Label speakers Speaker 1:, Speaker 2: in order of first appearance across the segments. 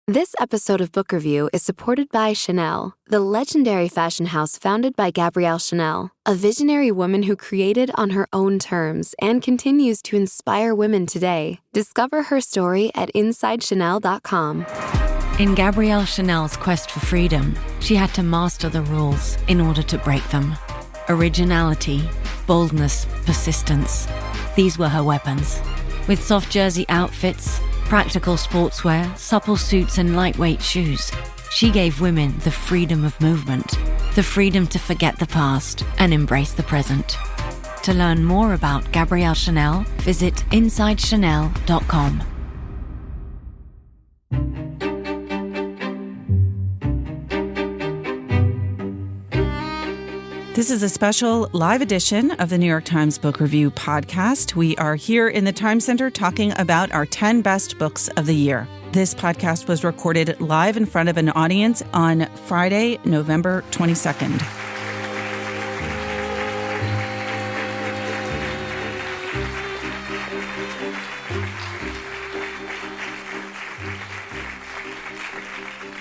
Speaker 1: This episode of Book Review is supported by Chanel, the legendary fashion house founded by Gabrielle Chanel, a visionary woman who created on her own terms and continues to inspire women today. Discover her story at InsideChanel.com.
Speaker 2: In Gabrielle Chanel's quest for freedom, she had to master the rules in order to break them. Originality, boldness, persistence. These were her weapons. With soft jersey outfits, practical sportswear, supple suits, and lightweight shoes, she gave women the freedom of movement, the freedom to forget the past and embrace the present. To learn more about Gabrielle Chanel, visit InsideChanel.com.
Speaker 3: This is a special live edition of the New York Times Book Review podcast. We are here in the Times Center talking about our 10 best books of the year. This podcast was recorded live in front of an audience on Friday, November 22nd.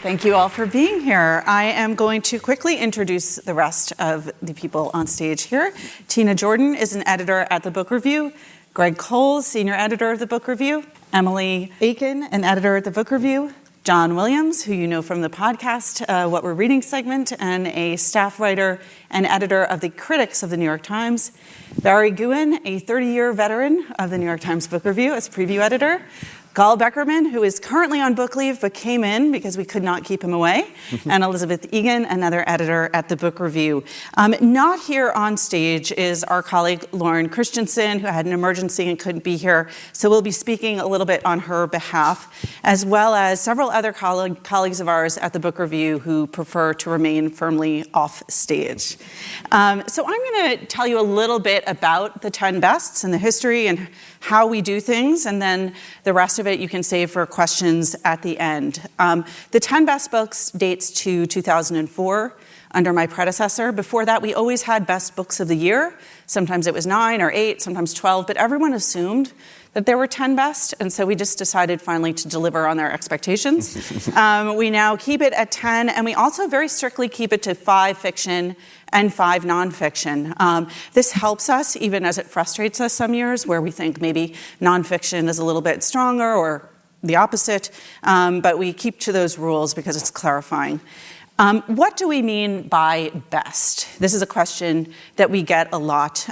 Speaker 3: Thank you all for being here. I am going to quickly introduce the rest of the people on stage here. Tina Jordan is an editor at the Book Review. Greg Cole, senior editor of the Book Review. Emily Aiken, an editor at the Book Review. John Williams, who you know from the podcast, What We're Reading segment, and a staff writer and editor of the Critics of the New York Times. Barry Guin, a 30-year veteran of the New York Times Book Review as preview editor. Gal Beckerman, who is currently on book leave but came in because we could not keep him away, and Elizabeth Egan, another editor at the Book Review. Not here on stage is our colleague Lauren Christensen, who had an emergency and couldn't be here, so we'll be speaking a little bit on her behalf, as well as several other colleagues of ours at the Book Review who prefer to remain firmly off stage. So I'm going to tell you a little bit about the 10 bests and the history and how we do things, and then the rest of it you can save for questions at the end. The 10 best books dates to 2004 under my predecessor. Before that, we always had best books of the year. Sometimes it was 9 or 8, sometimes 12, but everyone assumed that there were 10 best, and so we just decided finally to deliver on their expectations. We now keep it at 10, and we also very strictly keep it to 5 fiction and 5 nonfiction. This helps us, even as it frustrates us some years, where we think maybe nonfiction is a little bit stronger or the opposite, but we keep to those rules because it's clarifying. What do we mean by best? This is a question that we get a lot.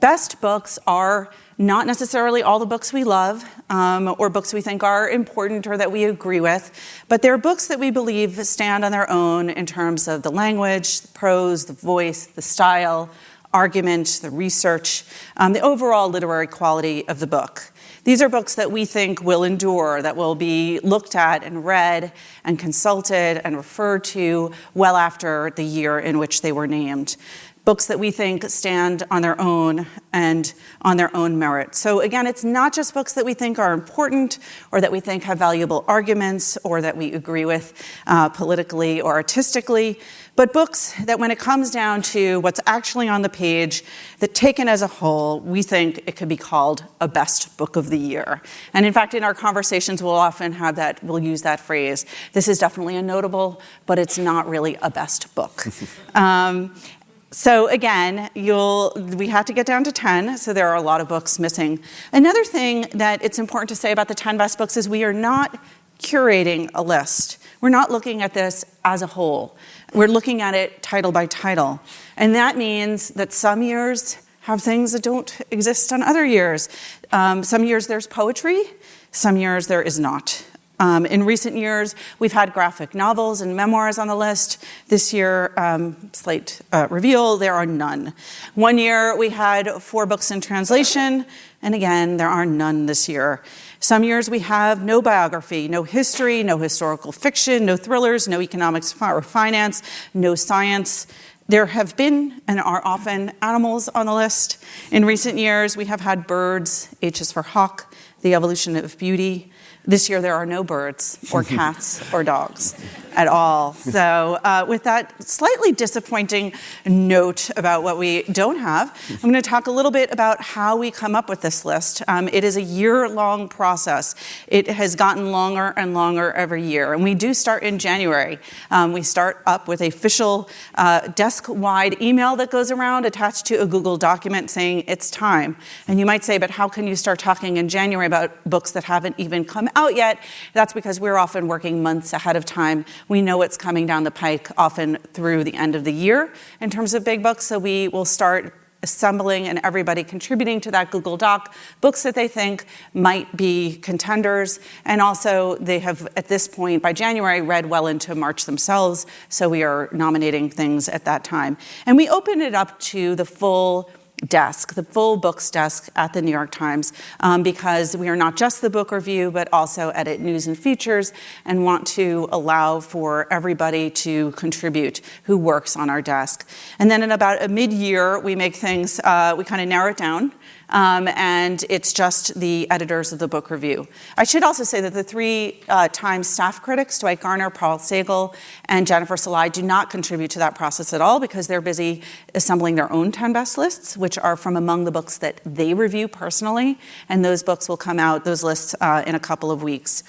Speaker 3: Best books are not necessarily all the books we love or books we think are important or that we agree with, but they're books that we believe stand on their own in terms of the language, the prose, the voice, the style, argument, the research, the overall literary quality of the book. These are books that we think will endure, that will be looked at and read and consulted and referred to well after the year in which they were named. Books that we think stand on their own and on their own merit. So again, it's not just books that we think are important or that we think have valuable arguments or that we agree with politically or artistically, but books that when it comes down to what's actually on the page, that taken as a whole, we think it could be called a best book of the year. And in fact, in our conversations, we'll often have that, we'll use that phrase. This is definitely a notable, but it's not really a best book. So again, we had to get down to 10, so there are a lot of books missing. Another thing that it's important to say about the 10 best books is we are not curating a list. We're not looking at this as a whole. We're looking at it title by title. And that means that some years have things that don't exist on other years. Some years there's poetry, some years there is not. In recent years, we've had graphic novels and memoirs on the list. This year, slight reveal, there are none. One year, we had 4 books in translation, and again, there are none this year. Some years, we have no biography, no history, no historical fiction, no thrillers, no economics or finance, no science. There have been and are often animals on the list. In recent years, we have had birds, H is for hawk, The Evolution of Beauty. This year, there are no birds or cats or dogs. at all. So with that slightly disappointing note about what we don't have, I'm going to talk a little bit about how we come up with this list. It is a year-long process. It has gotten longer and longer every year, and we do start in January. We start up with a official desk-wide email that goes around attached to a Google document saying it's time. And you might say, but how can you start talking in January about books that haven't even come out yet? That's because we're often working months ahead of time. We know what's coming down the pike often through the end of the year in terms of big books, so we will start assembling and everybody contributing to that Google Doc books that they think might be contenders. And also they have, at this point, by January, read well into March themselves, so we are nominating things at that time. And we open it up to the full desk, the full books desk at the New York Times, because we are not just the book review, but also edit news and features and want to allow for everybody to contribute who works on our desk. And then in about a mid-year, we make things, we kind of narrow it down. And it's just the editors of the book review. I should also say that the three Times staff critics, Dwight Garner, Paul Sagal, and Jennifer Szalai, do not contribute to that process at all because they're busy assembling their own 10 best lists, which are from among the books that they review personally, and those books will come out, those lists, in a couple of weeks.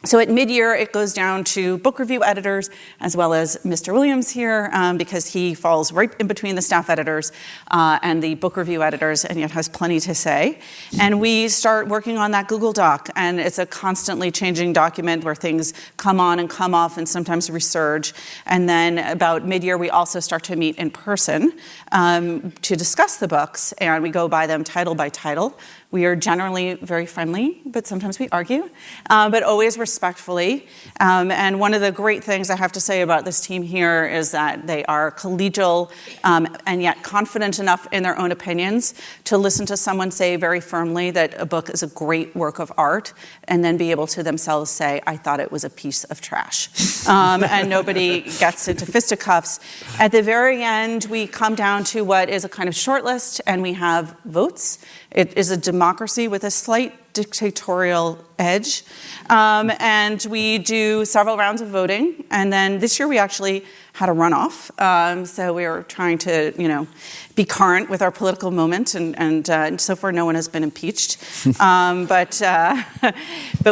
Speaker 3: So at mid-year, it goes down to book review editors, as well as Mr. Williams here, because he falls right in between the staff editors and the book review editors, and yet has plenty to say. And we start working on that Google Doc, and it's a constantly changing document where things come on and come off and sometimes resurge. And then about mid-year, we also start to meet in person to discuss the books, and we go by them title by title. We are generally very friendly, but sometimes we argue, but always respectfully. And one of the great things I have to say about this team here is that they are collegial and yet confident enough in their own opinions to listen to someone say very firmly that a book is a great work of art and then be able to themselves say, I thought it was a piece of trash. And nobody gets into fisticuffs. At the very end, we come down to what is a kind of short list, and we have votes. It is a democracy with a slight dictatorial edge. And we do several rounds of voting. And then this year we actually had a runoff. So we were trying to, be current with our political moment. And so far no one has been impeached. But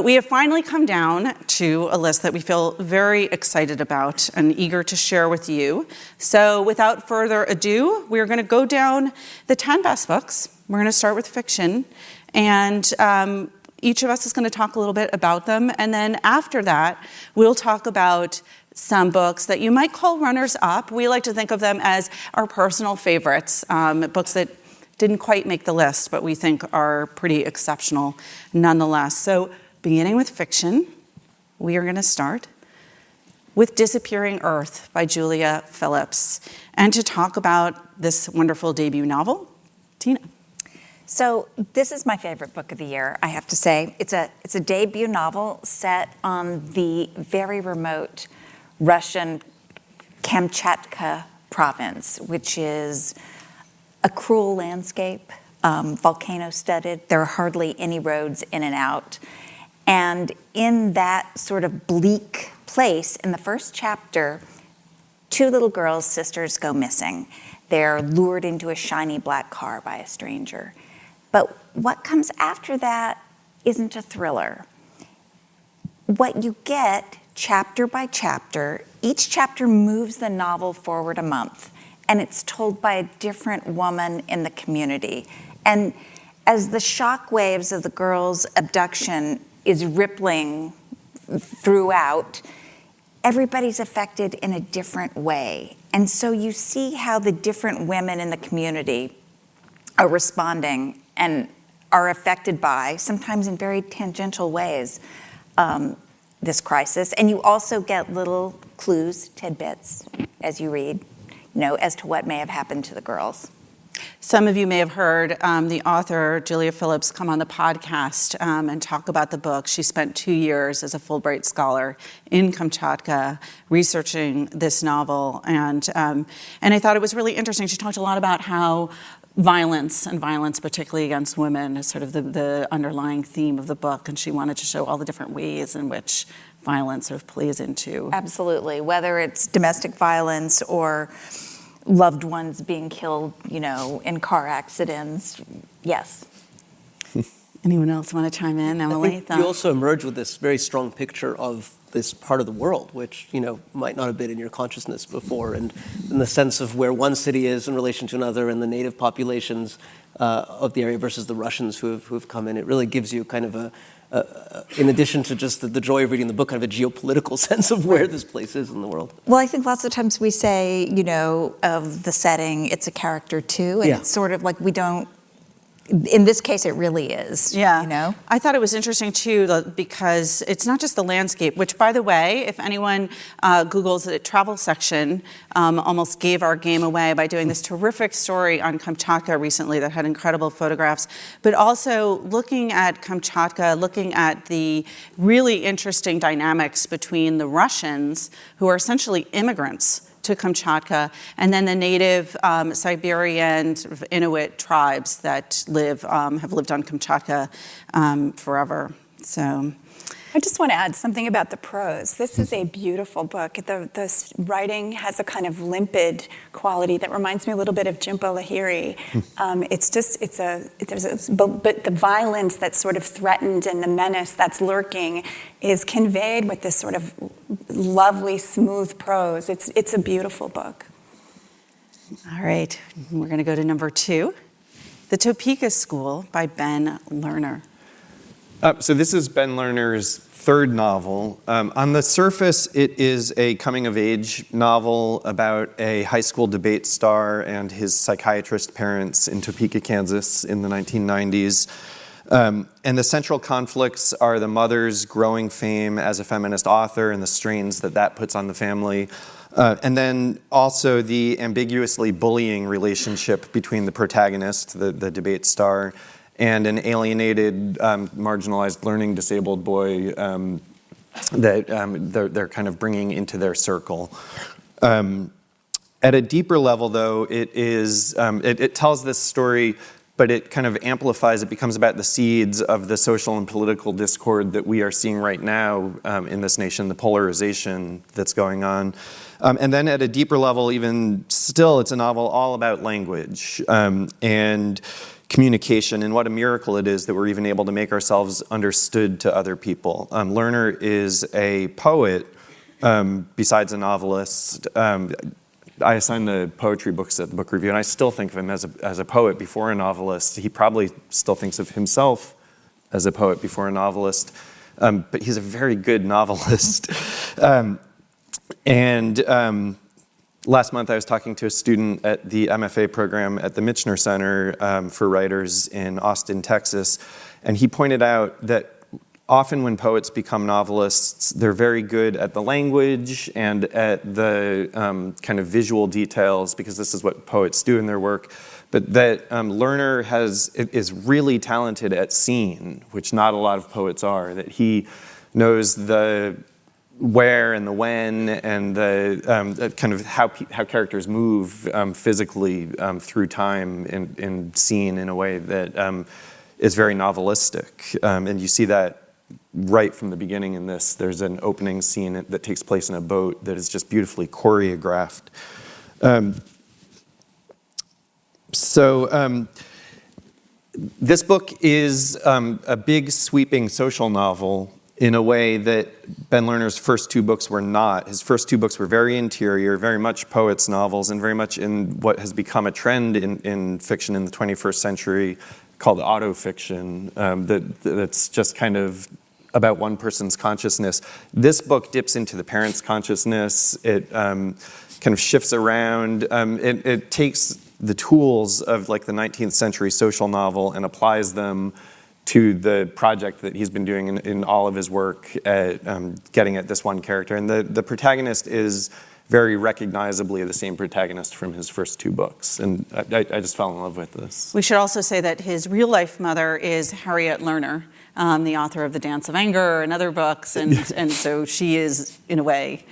Speaker 3: we have finally come down to a list that we feel very excited about and eager to share with you. So without further ado, we're going to go down the 10 best books. We're going to start with fiction, and each of us is going to talk a little bit about them, and then after that, we'll talk about some books that you might call runners-up. We like to think of them as our personal favorites, books that didn't quite make the list, but we think are pretty exceptional nonetheless. So beginning with fiction, we are going to start with Disappearing Earth by Julia Phillips, and to talk about this wonderful debut novel, Tina.
Speaker 4: So this is my favorite book of the year, I have to say. It's a debut novel set on the very remote Russian Kamchatka province, which is a cruel landscape, volcano-studded. There are hardly any roads in and out. And in that sort of bleak place, in the first chapter, two little girls, sisters, go missing. They're lured into a shiny black car by a stranger. But what comes after that isn't a thriller. What you get chapter by chapter, each chapter moves the novel forward a month, and it's told by a different woman in the community. And as the shock waves of the girls' abduction is rippling throughout, everybody's affected in a different way. And so you see how the different women in the community are responding and are affected by, sometimes in very tangential ways, this crisis. And you also get little clues, tidbits, as you read, as to what may have happened to the girls.
Speaker 3: Some of you may have heard the author, Julia Phillips, come on the podcast and talk about the book. She spent 2 years as a Fulbright scholar in Kamchatka researching this novel. And I thought it was really interesting. She talked a lot about how violence, and violence particularly against women, is sort of the underlying theme of the book. And she wanted to show all the different ways in which violence sort of plays into.
Speaker 4: Absolutely, whether it's domestic violence or loved ones being killed, in car accidents. Yes.
Speaker 3: Anyone else want to chime in, Emily?
Speaker 5: I think you also emerge with this very strong picture of this part of the world, which, might not have been in your consciousness before, and in the sense of where one city is in relation to another and the native populations of the area versus the Russians who've come in. It really gives you kind of in addition to just the joy of reading the book, kind of a geopolitical sense of where this place is in the world.
Speaker 4: Well, I think lots of times we say, of the setting, it's a character too, and it's sort of like we don't. In this case, it really is.
Speaker 3: Yeah. I thought it was interesting, too, because it's not just the landscape, which, by the way, if anyone Googles the travel section, almost gave our game away by doing this terrific story on Kamchatka recently that had incredible photographs. But also looking at Kamchatka, looking at the really interesting dynamics between the Russians, who are essentially immigrants to Kamchatka, and then the native Siberian sort of Inuit tribes that have lived on Kamchatka forever. So,
Speaker 6: I just want to add something about the prose. This is a beautiful book. The writing has a kind of limpid quality that reminds me a little bit of Jhumpa Lahiri. But the violence that's sort of threatened and the menace that's lurking is conveyed with this sort of lovely, smooth prose. It's a beautiful book.
Speaker 3: All right, we're going to go to number 2, The Topeka School by Ben Lerner.
Speaker 7: So this is Ben Lerner's third novel. On the surface, it is a coming-of-age novel about a high school debate star and his psychiatrist parents in Topeka, Kansas in the 1990s. And the central conflicts are the mother's growing fame as a feminist author and the strains that puts on the family. And then also the ambiguously bullying relationship between the protagonist, the debate star, and an alienated, marginalized, learning disabled boy that they're kind of bringing into their circle. At a deeper level, though, it tells this story, but it kind of amplifies, it becomes about the seeds of the social and political discord that we are seeing right now in this nation, the polarization that's going on. And then at a deeper level, even still, it's a novel all about language and communication, and what a miracle it is that we're even able to make ourselves understood to other people. Lerner is a poet, besides a novelist. I assign the poetry books at the book review, and I still think of him as a poet before a novelist. He probably still thinks of himself as a poet before a novelist, but he's a very good novelist. Last month, I was talking to a student at the MFA program at the Michener Center for Writers in Austin, Texas, and he pointed out that often when poets become novelists, they're very good at the language and at the kind of visual details, because this is what poets do in their work, but that Lerner is really talented at scene, which not a lot of poets are, that he knows the where and the when and the kind of how characters move physically through time in scene in a way that is very novelistic. And you see that right from the beginning in this. There's an opening scene that takes place in a boat that is just beautifully choreographed. This book is a big sweeping social novel in a way that Ben Lerner's first 2 books were not. His first 2 books were very interior, very much poets' novels, and very much in what has become a trend in fiction in the 21st century called autofiction, that's just kind of about one person's consciousness. This book dips into the parents' consciousness. It kind of shifts around. It takes the tools of like the 19th century social novel and applies them to the project that he's been doing in all of his work at getting at this one character. And the protagonist is very recognizably the same protagonist from his first 2 books. And I just fell in love with this.
Speaker 3: We should also say that his real-life mother is Harriet Lerner, the author of The Dance of Anger and other books. And so she is, in a way,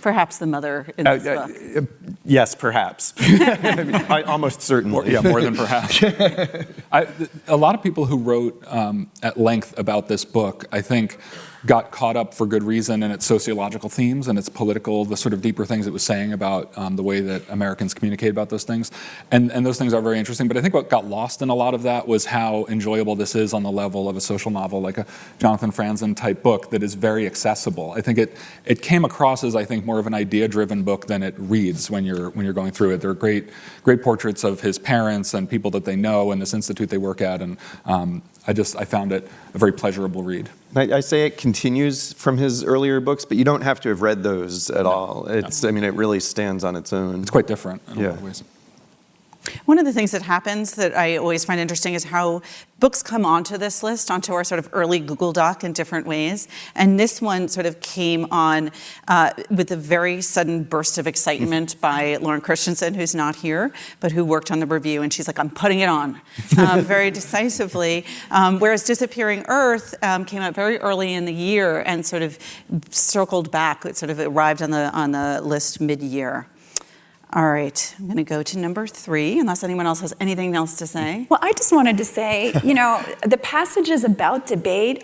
Speaker 3: perhaps the mother in this book.
Speaker 7: Yes, perhaps. Almost certainly.
Speaker 8: Yeah, more than perhaps. A lot of people who wrote at length about this book, I think, got caught up for good reason in its sociological themes and its political, the sort of deeper things it was saying about the way that Americans communicate about those things. And those things are very interesting. But I think what got lost in a lot of that was how enjoyable this is on the level of a social novel, like a Jonathan Franzen type book that is very accessible. I think it came across as, I think, more of an idea-driven book than it reads when you're going through it. There are great portraits of his parents and people that they know and this institute they work at, and I found it a very pleasurable read.
Speaker 7: I say it continues from his earlier books, but you don't have to have read those at all. I mean, it really stands on its own.
Speaker 8: It's quite different in a lot of ways.
Speaker 3: One of the things that happens that I always find interesting is how books come onto this list, onto our sort of early Google Doc in different ways. And this one sort of came on with a very sudden burst of excitement by Lauren Christensen, who's not here, but who worked on the review. And she's like, I'm putting it on very decisively. Whereas Disappearing Earth came out very early in the year and sort of circled back. It sort of arrived on the list mid-year. All right, I'm going to go to number 3, unless anyone else has anything else to say.
Speaker 6: Well, I just wanted to say, the passages about debate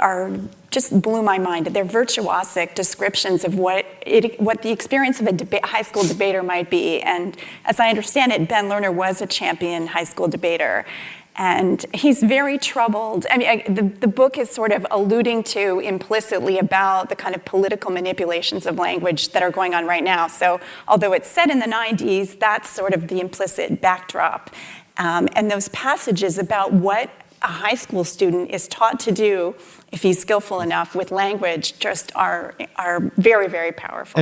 Speaker 6: just blew my mind. They're virtuosic descriptions of what the experience of a high school debater might be. And as I understand it, Ben Lerner was a champion high school debater. And he's very troubled. I mean, the book is sort of alluding to implicitly about the kind of political manipulations of language that are going on right now. So although it's set in the 90s, that's sort of the implicit backdrop. And those passages about what a high school student is taught to do if he's skillful enough with language just are very, very powerful.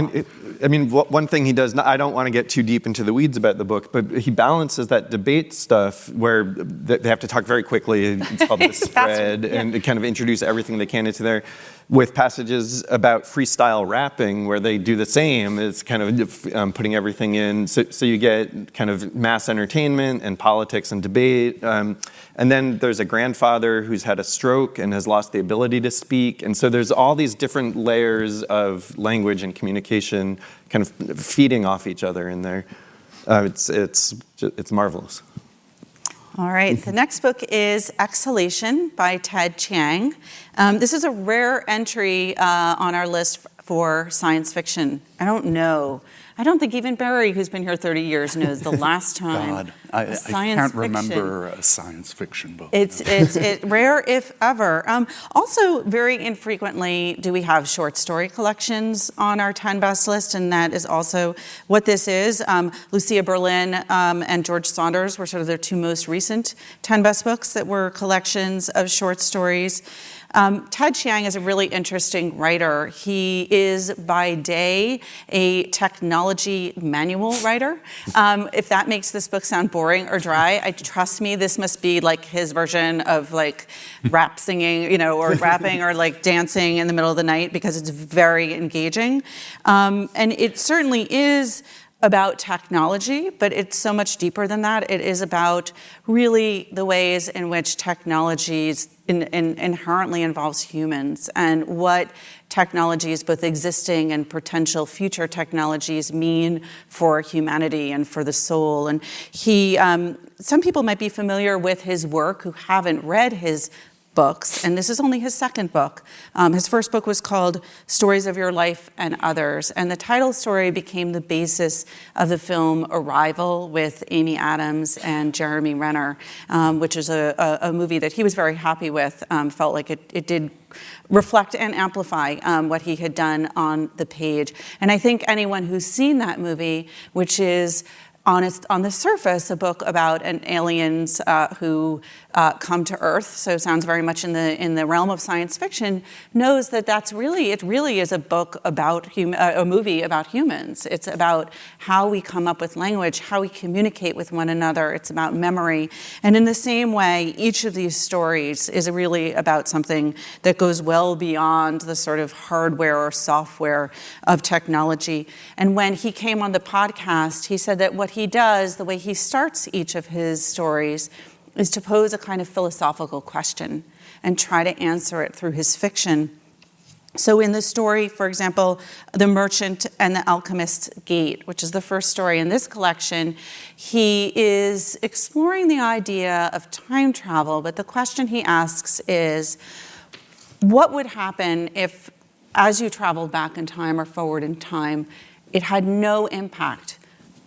Speaker 7: And one thing he does, I don't want to get too deep into the weeds about the book, but he balances that debate stuff where they have to talk very quickly. It's called the spread, and they kind of introduce everything they can into there, with passages about freestyle rapping where they do the same. It's kind of putting everything in. So you get kind of mass entertainment and politics and debate. And then there's a grandfather who's had a stroke and has lost the ability to speak. And so there's all these different layers of language and communication kind of feeding off each other in there. It's marvelous.
Speaker 3: All right, the next book is Exhalation by Ted Chiang. This is a rare entry on our list for science fiction. I don't think even Barry, who's been here 30 years, knows the last time
Speaker 9: I can't remember a science fiction book.
Speaker 3: It's rare, if ever. Also, very infrequently do we have short story collections on our 10 best list, and that is also what this is. Lucia Berlin and George Saunders were sort of their 2 most recent 10 best books that were collections of short stories. Ted Chiang is a really interesting writer. He is by day a technology manual writer. If that makes this book sound boring or dry, trust me, this must be like his version of like rap singing, or rapping or like dancing in the middle of the night, because it's very engaging. And it certainly is about technology, but it's so much deeper than that. It is about really the ways in which technologies inherently involves humans, and what technologies, both existing and potential future technologies, mean for humanity and for the soul. And some people might be familiar with his work who haven't read his books, and this is only his second book. His first book was called Stories of Your Life and Others, and the title story became the basis of the film Arrival with Amy Adams and Jeremy Renner, which is a movie that he was very happy with, felt like it did reflect and amplify what he had done on the page. And I think anyone who's seen that movie, which is on the surface, a book about aliens who come to Earth, so sounds very much in the realm of science fiction, knows that it really is a book about a movie about humans. It's about how we come up with language, how we communicate with one another. It's about memory. And in the same way, each of these stories is really about something that goes well beyond the sort of hardware or software of technology. And when he came on the podcast, he said that what he does, the way he starts each of his stories, is to pose a kind of philosophical question and try to answer it through his fiction. So in the story, for example, The Merchant and the Alchemist's Gate, which is the first story in this collection, he is exploring the idea of time travel, but the question he asks is, what would happen if as you traveled back in time or forward in time, it had no impact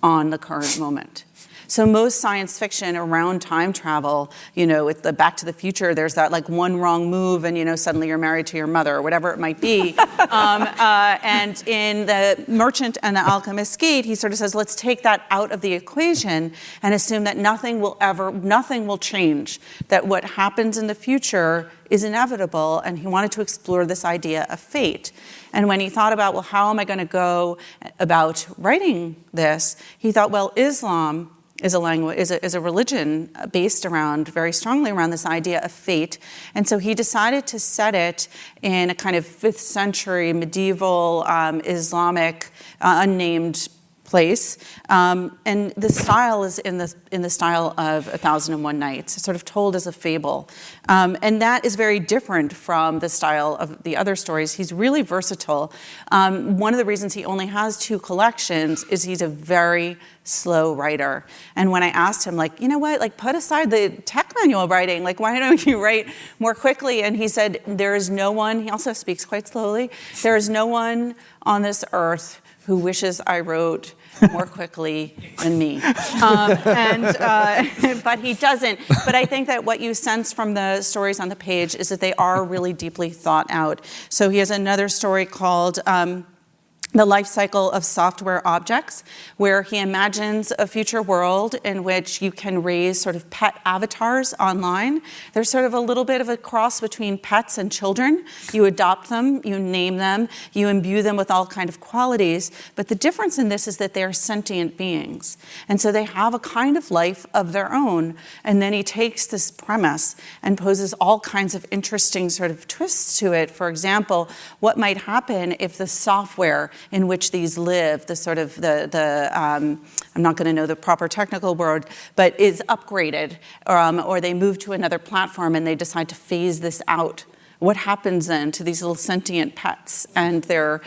Speaker 3: on the current moment. So most science fiction around time travel, with the Back to the Future, there's that like one wrong move and, suddenly you're married to your mother or whatever it might be. And in The Merchant and the Alchemist's Gate, he sort of says, let's take that out of the equation and assume that nothing will change, that what happens in the future is inevitable, and he wanted to explore this idea of fate. And when he thought about, well, how am I going to go about writing this, he thought, well, Islam is a religion based very strongly around this idea of fate. And so he decided to set it in a kind of 5th century medieval Islamic unnamed place, and the style is in the style of 1001 Nights, sort of told as a fable, and that is very different from the style of the other stories. He's really versatile. One of the reasons he only has 2 collections is he's a very slow writer. And when I asked him, like, put aside the tech manual writing, like, why don't you write more quickly? And he said, there is no one, he also speaks quite slowly, there is no one on this earth who wishes I wrote more quickly than me. But he doesn't. But I think that what you sense from the stories on the page is that they are really deeply thought out. So he has another story called The Life Cycle of Software Objects, where he imagines a future world in which you can raise sort of pet avatars online. There's sort of a little bit of a cross between pets and children. You adopt them, you name them, you imbue them with all kind of qualities. But the difference in this is that they're sentient beings. And so they have a kind of life of their own. And then he takes this premise and poses all kinds of interesting sort of twists to it. For example, what might happen if the software in which these live, the sort of I'm not going to know the proper technical word, but is upgraded, or they move to another platform and they decide to phase this out. What happens then to these little sentient pets and their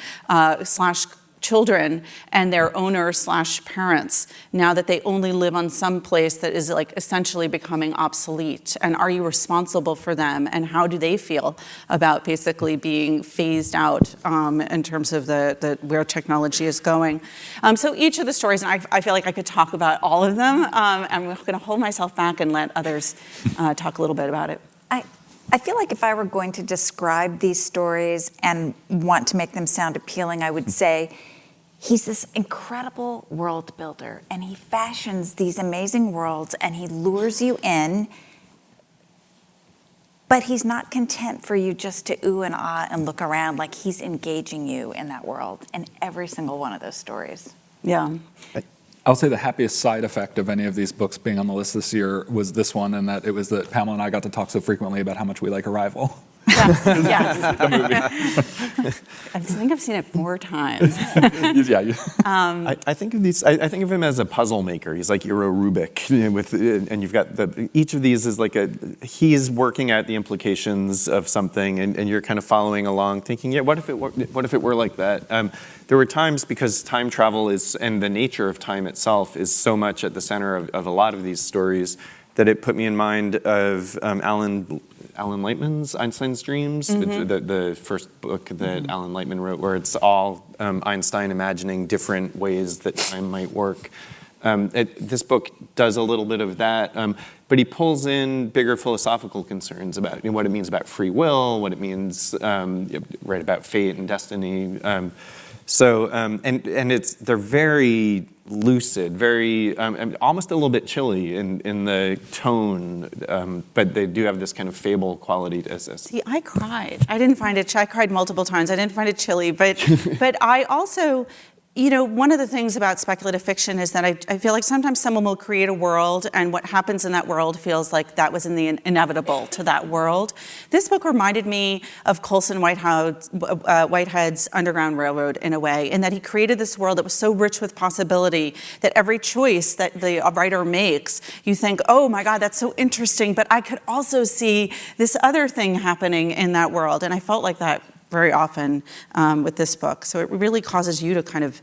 Speaker 3: children and their owners/parents now that they only live on some place that is like essentially becoming obsolete? And are you responsible for them? And how do they feel about basically being phased out in terms of the where technology is going? So each of the stories, and I feel like I could talk about all of them. I'm going to hold myself back and let others talk a little bit about it.
Speaker 4: I feel like if I were going to describe these stories and want to make them sound appealing, I would say he's this incredible world builder, and he fashions these amazing worlds, and he lures you in, but he's not content for you just to ooh and ah and look around. Like, he's engaging you in that world in every single one of those stories.
Speaker 3: Yeah.
Speaker 8: I'll say the happiest side effect of any of these books being on the list this year was this one, and that it was that Pamela and I got to talk so frequently about how much we like Arrival.
Speaker 3: Yes, yes. I think I've seen it 4 times.
Speaker 8: Yeah.
Speaker 7: I think of these. I think of him as a puzzle maker. He's like Euro Rubik, and you've got each of these is like he's working out the implications of something, and you're kind of following along, thinking, yeah, what if it were like that? There were times, because time travel and the nature of time itself is so much at the center of a lot of these stories, that it put me in mind of Alan Lightman's Einstein's Dreams, the first book that Alan Lightman wrote, where it's all Einstein imagining different ways that time might work. This book does a little bit of that, but he pulls in bigger philosophical concerns about what it means about free will, what it means about fate and destiny. They're very lucid, very almost a little bit chilly in the tone, but they do have this kind of fable quality to this.
Speaker 3: See, I cried. I didn't find it. I cried multiple times. I didn't find it chilly, but I also. One of the things about speculative fiction is that I feel like sometimes someone will create a world, and what happens in that world feels like that was inevitable to that world. This book reminded me of Colson Whitehead's Underground Railroad in a way, in that he created this world that was so rich with possibility that every choice that the writer makes, you think, oh my God, that's so interesting, but I could also see this other thing happening in that world. And I felt like that very often with this book. So it really causes you to kind of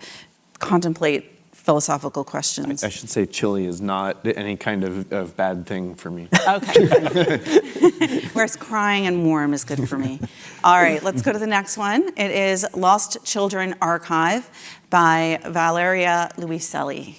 Speaker 3: contemplate philosophical questions.
Speaker 7: I should say chili is not any kind of bad thing for me.
Speaker 3: Okay. Whereas crying and warm is good for me. All right, let's go to the next one. It is Lost Children Archive by Valeria Luiselli.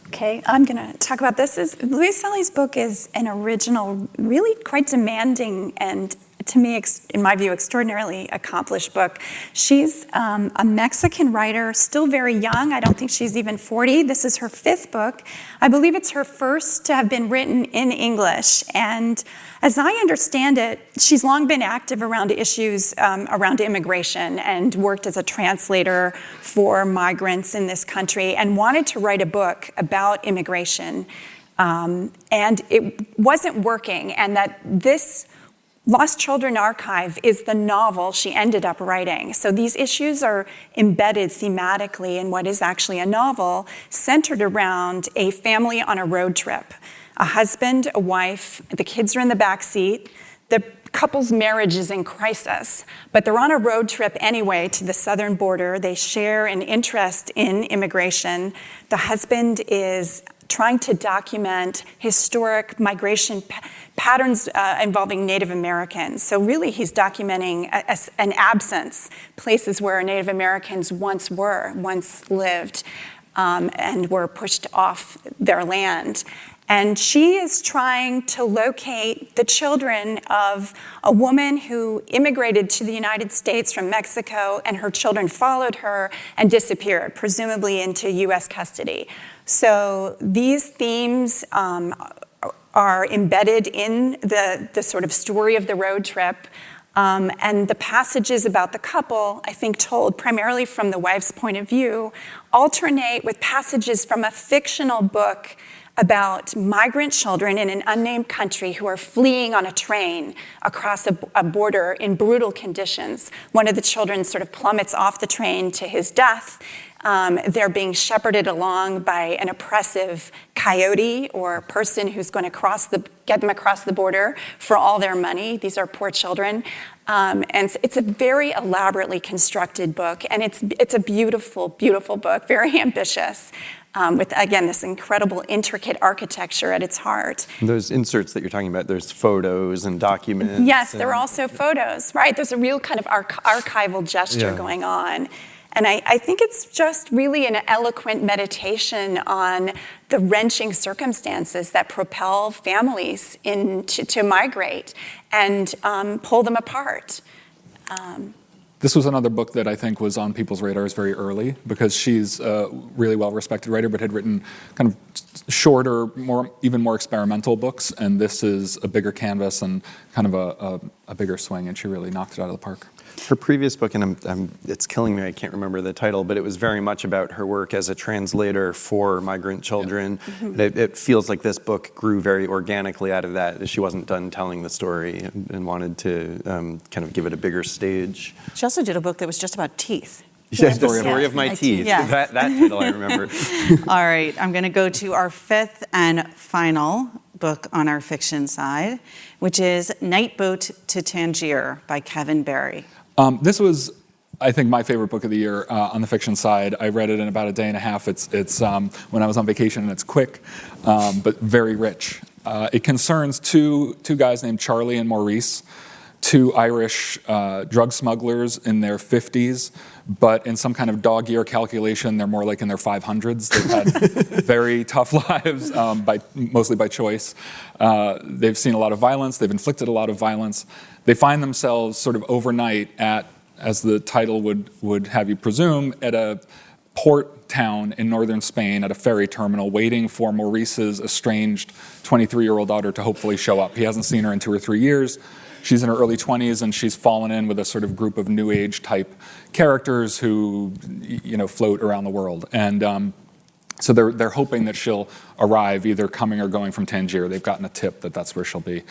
Speaker 6: Okay, I'm going to talk about this. Luiselli's book is an original, really quite demanding and, to me, in my view, extraordinarily accomplished book. She's a Mexican writer, still very young. I don't think she's even 40. This is her 5th book. I believe it's her first to have been written in English. And as I understand it, she's long been active around issues around immigration and worked as a translator for migrants in this country and wanted to write a book about immigration. And it wasn't working, and that this Lost Children Archive is the novel she ended up writing. So these issues are embedded thematically in what is actually a novel centered around a family on a road trip. A husband, a wife, the kids are in the back seat. The couple's marriage is in crisis, but they're on a road trip anyway to the southern border. They share an interest in immigration. The husband is trying to document historic migration patterns involving Native Americans. So really, he's documenting an absence, places where Native Americans once lived, and were pushed off their land. And she is trying to locate the children of a woman who immigrated to the United States from Mexico, and her children followed her and disappeared, presumably into US custody. So these themes are embedded in the sort of story of the road trip. And the passages about the couple, I think told primarily from the wife's point of view, alternate with passages from a fictional book about migrant children in an unnamed country who are fleeing on a train across a border in brutal conditions. One of the children sort of plummets off the train to his death. They're being shepherded along by an oppressive coyote or person who's going to get them across the border for all their money. These are poor children. And it's a very elaborately constructed book, and it's a beautiful, beautiful book, very ambitious. With, again, this incredible, intricate architecture at its heart.
Speaker 7: Those inserts that you're talking about, there's photos and documents.
Speaker 6: Yes, there are also photos, right? There's a real kind of archival gesture going on. And I think it's just really an eloquent meditation on the wrenching circumstances that propel families to migrate and pull them apart.
Speaker 8: This was another book that I think was on people's radars very early, because she's a really well-respected writer, but had written kind of shorter, even more experimental books. And this is a bigger canvas and kind of a bigger swing, and she really knocked it out of the park.
Speaker 7: Her previous book, and it's killing me, I can't remember the title, but it was very much about her work as a translator for migrant children. Yeah. Mm-hmm. It feels like this book grew very organically out of that. She wasn't done telling the story and wanted to kind of give it a bigger stage.
Speaker 3: She also did a book that was just about teeth.
Speaker 7: Yes, the story of my teeth.
Speaker 3: Yeah.
Speaker 7: That title I remember.
Speaker 3: All right, I'm going to go to our 5th and final book on our fiction side, which is Night Boat to Tangier by Kevin Barry.
Speaker 8: This was, I think, my favorite book of the year on the fiction side. I read it in about a day and a half. It's when I was on vacation, and it's quick, but very rich. It concerns two guys named Charlie and Maurice, 2 Irish drug smugglers in their 50s, but in some kind of dog-year calculation, they're more like in their 500s. They've had very tough lives, mostly by choice. They've seen a lot of violence. They've inflicted a lot of violence. They find themselves sort of overnight at, as the title would have you presume, at a port town in northern Spain at a ferry terminal, waiting for Maurice's estranged 23-year-old daughter to hopefully show up. He hasn't seen her in 2 or 3 years. She's in her early 20s, and she's fallen in with a sort of group of New Age type characters who, float around the world. And so they're hoping that she'll arrive either coming or going from Tangier. They've gotten a tip that that's where she'll be.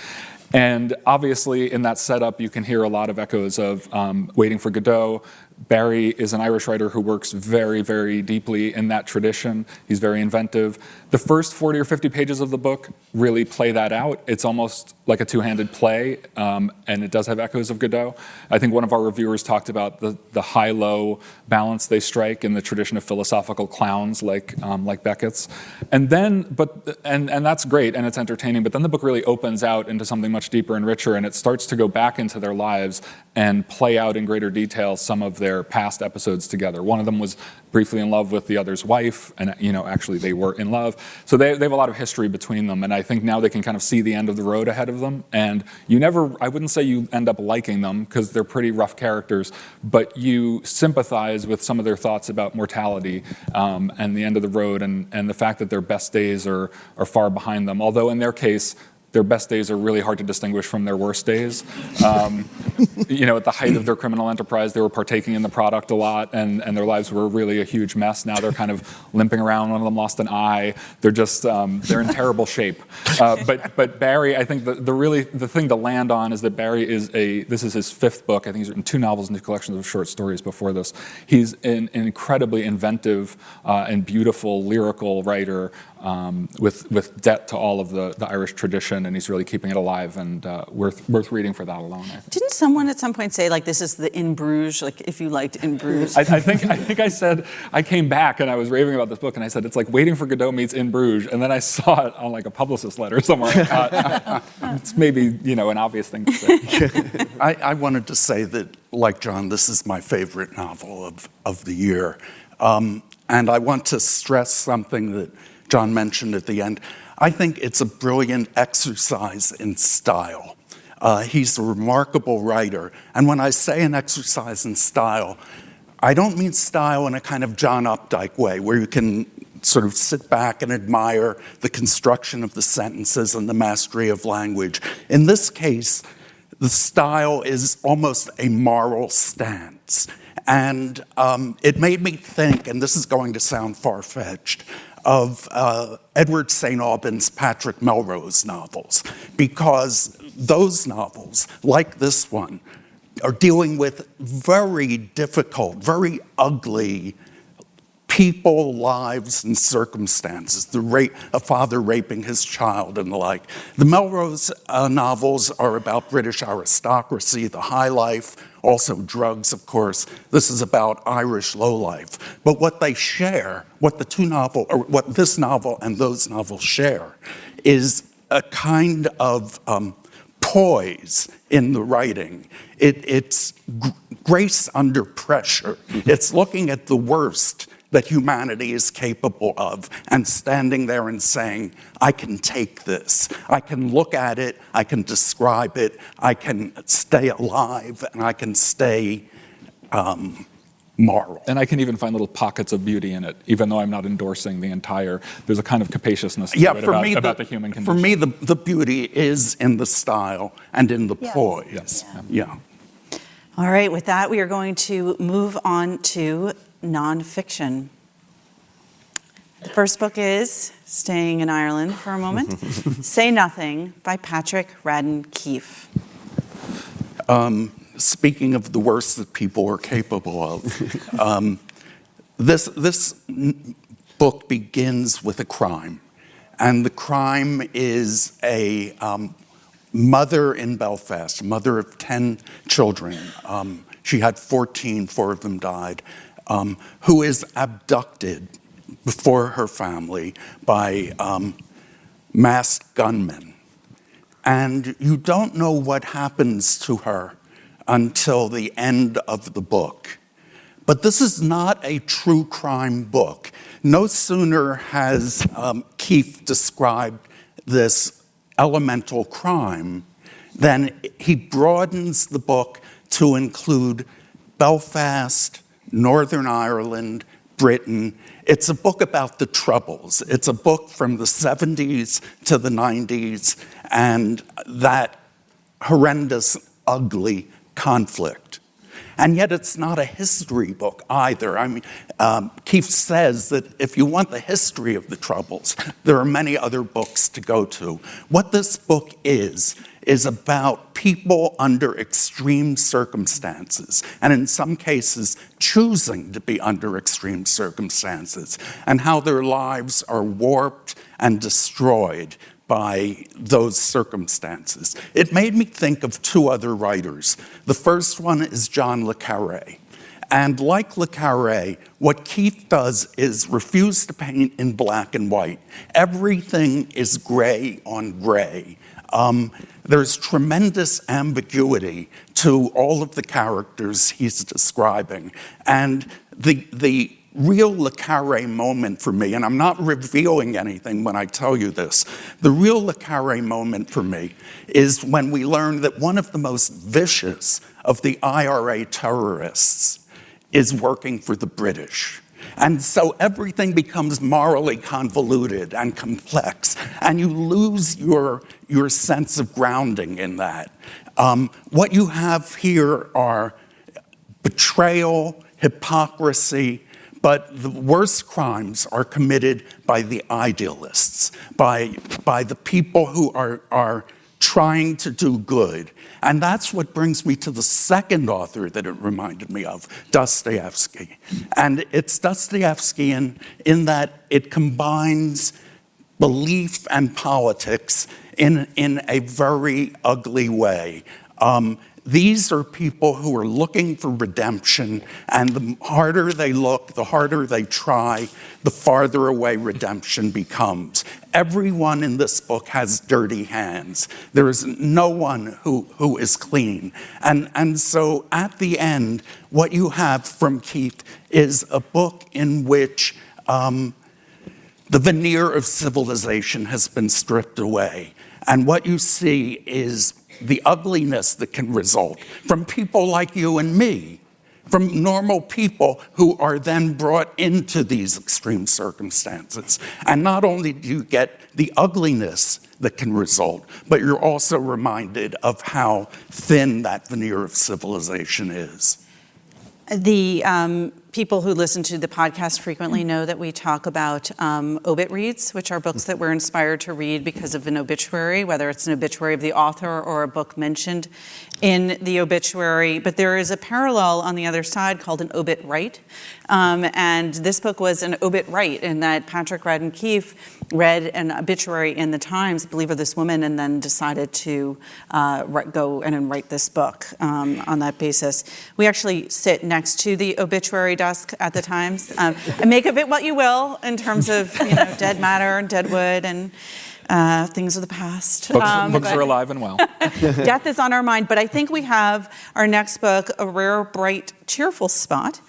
Speaker 8: And obviously, in that setup, you can hear a lot of echoes of Waiting for Godot, Barry is an Irish writer who works very, very deeply in that tradition. He's very inventive. The first 40 or 50 pages of the book really play that out. It's almost like a two-handed play, and it does have echoes of Godot. I think one of our reviewers talked about the high-low balance they strike in the tradition of philosophical clowns like Beckett's. And that's great, and it's entertaining, but then the book really opens out into something much deeper and richer, and it starts to go back into their lives and play out in greater detail some of their past episodes together. One of them was briefly in love with the other's wife, and actually they were in love. So they have a lot of history between them, and I think now they can kind of see the end of the road ahead of them. And I wouldn't say you end up liking them, because they're pretty rough characters, but you sympathize with some of their thoughts about mortality and the end of the road, and the fact that their best days are far behind them. Although in their case, their best days are really hard to distinguish from their worst days. At the height of their criminal enterprise, they were partaking in the product a lot, and their lives were really a huge mess. Now they're kind of limping around. One of them lost an eye. They're just, they're in terrible shape. But Barry, I think the thing to land on is that Barry this is his fifth book. I think he's written 2 novels and 2 collections of short stories before this. He's an incredibly inventive and beautiful lyrical writer with debt to all of the Irish tradition, and he's really keeping it alive and worth reading for that alone. I think.
Speaker 3: Didn't someone at some point say, like, this is the In Bruges, like, if you liked In Bruges?
Speaker 8: I think I said, I came back and I was raving about this book, and I said, it's like Waiting for Godot meets In Bruges, and then I saw it on like a publicist letter somewhere. It's maybe, an obvious thing to say.
Speaker 9: I wanted to say that, like John, this is my favorite novel of the year. And I want to stress something that John mentioned at the end. I think it's a brilliant exercise in style. He's a remarkable writer. And when I say an exercise in style, I don't mean style in a kind of John Updike way, where you can sort of sit back and admire the construction of the sentences and the mastery of language. In this case, the style is almost a moral stance. And it made me think, and this is going to sound far-fetched, of Edward St. Aubyn's Patrick Melrose novels, because those novels, like this one, are dealing with very difficult, very ugly people, lives, and circumstances. A father raping his child and the like. The Melrose novels are about British aristocracy, the high life, also drugs, of course. This is about Irish lowlife. But what they share, what this novel and those novels share, is a kind of poise in the writing. It's grace under pressure. It's looking at the worst that humanity is capable of and standing there and saying, I can take this. I can look at it, I can describe it, I can stay alive, and I can stay moral.
Speaker 8: And I can even find little pockets of beauty in it, even though I'm not endorsing the entire, there's a kind of capaciousness to it about the human condition.
Speaker 9: For me, the beauty is in the style and in the poise.
Speaker 8: Yes.
Speaker 9: Yeah.
Speaker 3: All right, with that, we are going to move on to nonfiction. The first book is, staying in Ireland for a moment, Say Nothing by Patrick Radden Keefe.
Speaker 9: Speaking of the worst that people are capable of, this book begins with a crime. And the crime is a mother in Belfast, mother of 10 children. She had 14, 4 of them died. Who is abducted before her family by masked gunmen. And you don't know what happens to her until the end of the book. But this is not a true crime book. No sooner has Keefe described this elemental crime than he broadens the book to include Belfast, Northern Ireland, Britain. It's a book about the Troubles. It's a book from the 70s to the 90s and that horrendous, ugly conflict. And yet it's not a history book either. I mean, Keith says that if you want the history of the Troubles, there are many other books to go to. What this book is about people under extreme circumstances, and in some cases, choosing to be under extreme circumstances, and how their lives are warped and destroyed by those circumstances. It made me think of two other writers. The first one is John le Carré. And like le Carré, what Keith does is refuse to paint in black and white. Everything is gray on gray. There's tremendous ambiguity to all of the characters he's describing. And the real le Carré moment for me, and I'm not revealing anything when I tell you this, the real le Carré moment for me is when we learn that one of the most vicious of the IRA terrorists is working for the British. And so everything becomes morally convoluted and complex, and you lose your sense of grounding in that. What you have here are betrayal, hypocrisy, but the worst crimes are committed by the idealists, by the people who are trying to do good. And that's what brings me to the second author that it reminded me of, Dostoevsky. And it's Dostoevsky in that it combines belief and politics in a very ugly way. These are people who are looking for redemption, and the harder they look, the harder they try, the farther away redemption becomes. Everyone in this book has dirty hands. There is no one who is clean. And so at the end, what you have from Keith is a book in which the veneer of civilization has been stripped away. And what you see is the ugliness that can result from people like you and me, from normal people who are then brought into these extreme circumstances. And not only do you get the ugliness that can result, but you're also reminded of how thin that veneer of civilization is.
Speaker 3: The people who listen to the podcast frequently know that we talk about obit reads, which are books that we're inspired to read because of an obituary, whether it's an obituary of the author or a book mentioned in the obituary. But there is a parallel on the other side called an obit right. And this book was an obit right in that Patrick Radden Keefe read an obituary in the Times, I believe, of this woman, and then decided to go and write this book on that basis. We actually sit next to the obituary desk at the Times. And make of it what you will in terms of dead matter and dead wood and things of the past.
Speaker 8: Books are alive and well.
Speaker 3: Death is on our mind, but I think we have our next book, a rare, bright, cheerful spot.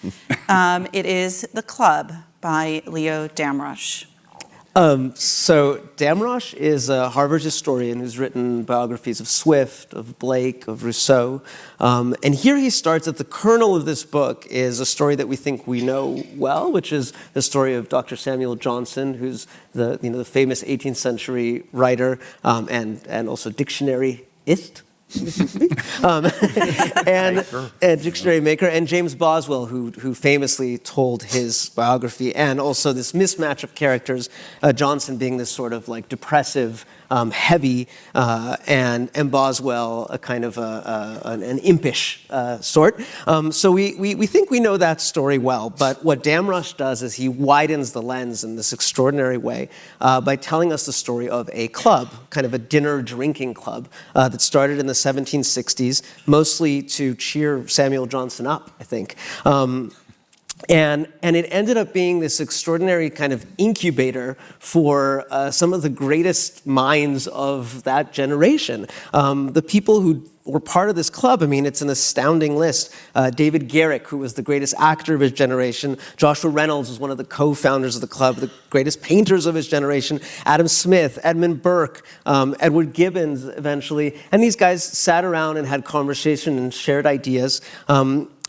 Speaker 3: It is The Club by Leo Damrosch.
Speaker 5: So Damrosch is a Harvard historian who's written biographies of Swift, of Blake, of Rousseau. And here he starts at the kernel of this book is a story that we think we know well, which is the story of Dr. Samuel Johnson, who's the famous 18th century writer and also dictionaryist. and dictionary maker, and James Boswell, who famously told his biography, and also this mismatch of characters, Johnson being this sort of like depressive, heavy, and Boswell a kind of an impish sort. So we think we know that story well, but what Damrosch does is he widens the lens in this extraordinary way by telling us the story of a club, kind of a dinner drinking club that started in the 1760s, mostly to cheer Samuel Johnson up, I think. And it ended up being this extraordinary kind of incubator for some of the greatest minds of that generation. The people who were part of this club, I mean, it's an astounding list. David Garrick, who was the greatest actor of his generation. Joshua Reynolds was one of the co-founders of the club, the greatest painters of his generation. Adam Smith, Edmund Burke, Edward Gibbons eventually. And these guys sat around and had conversation and shared ideas.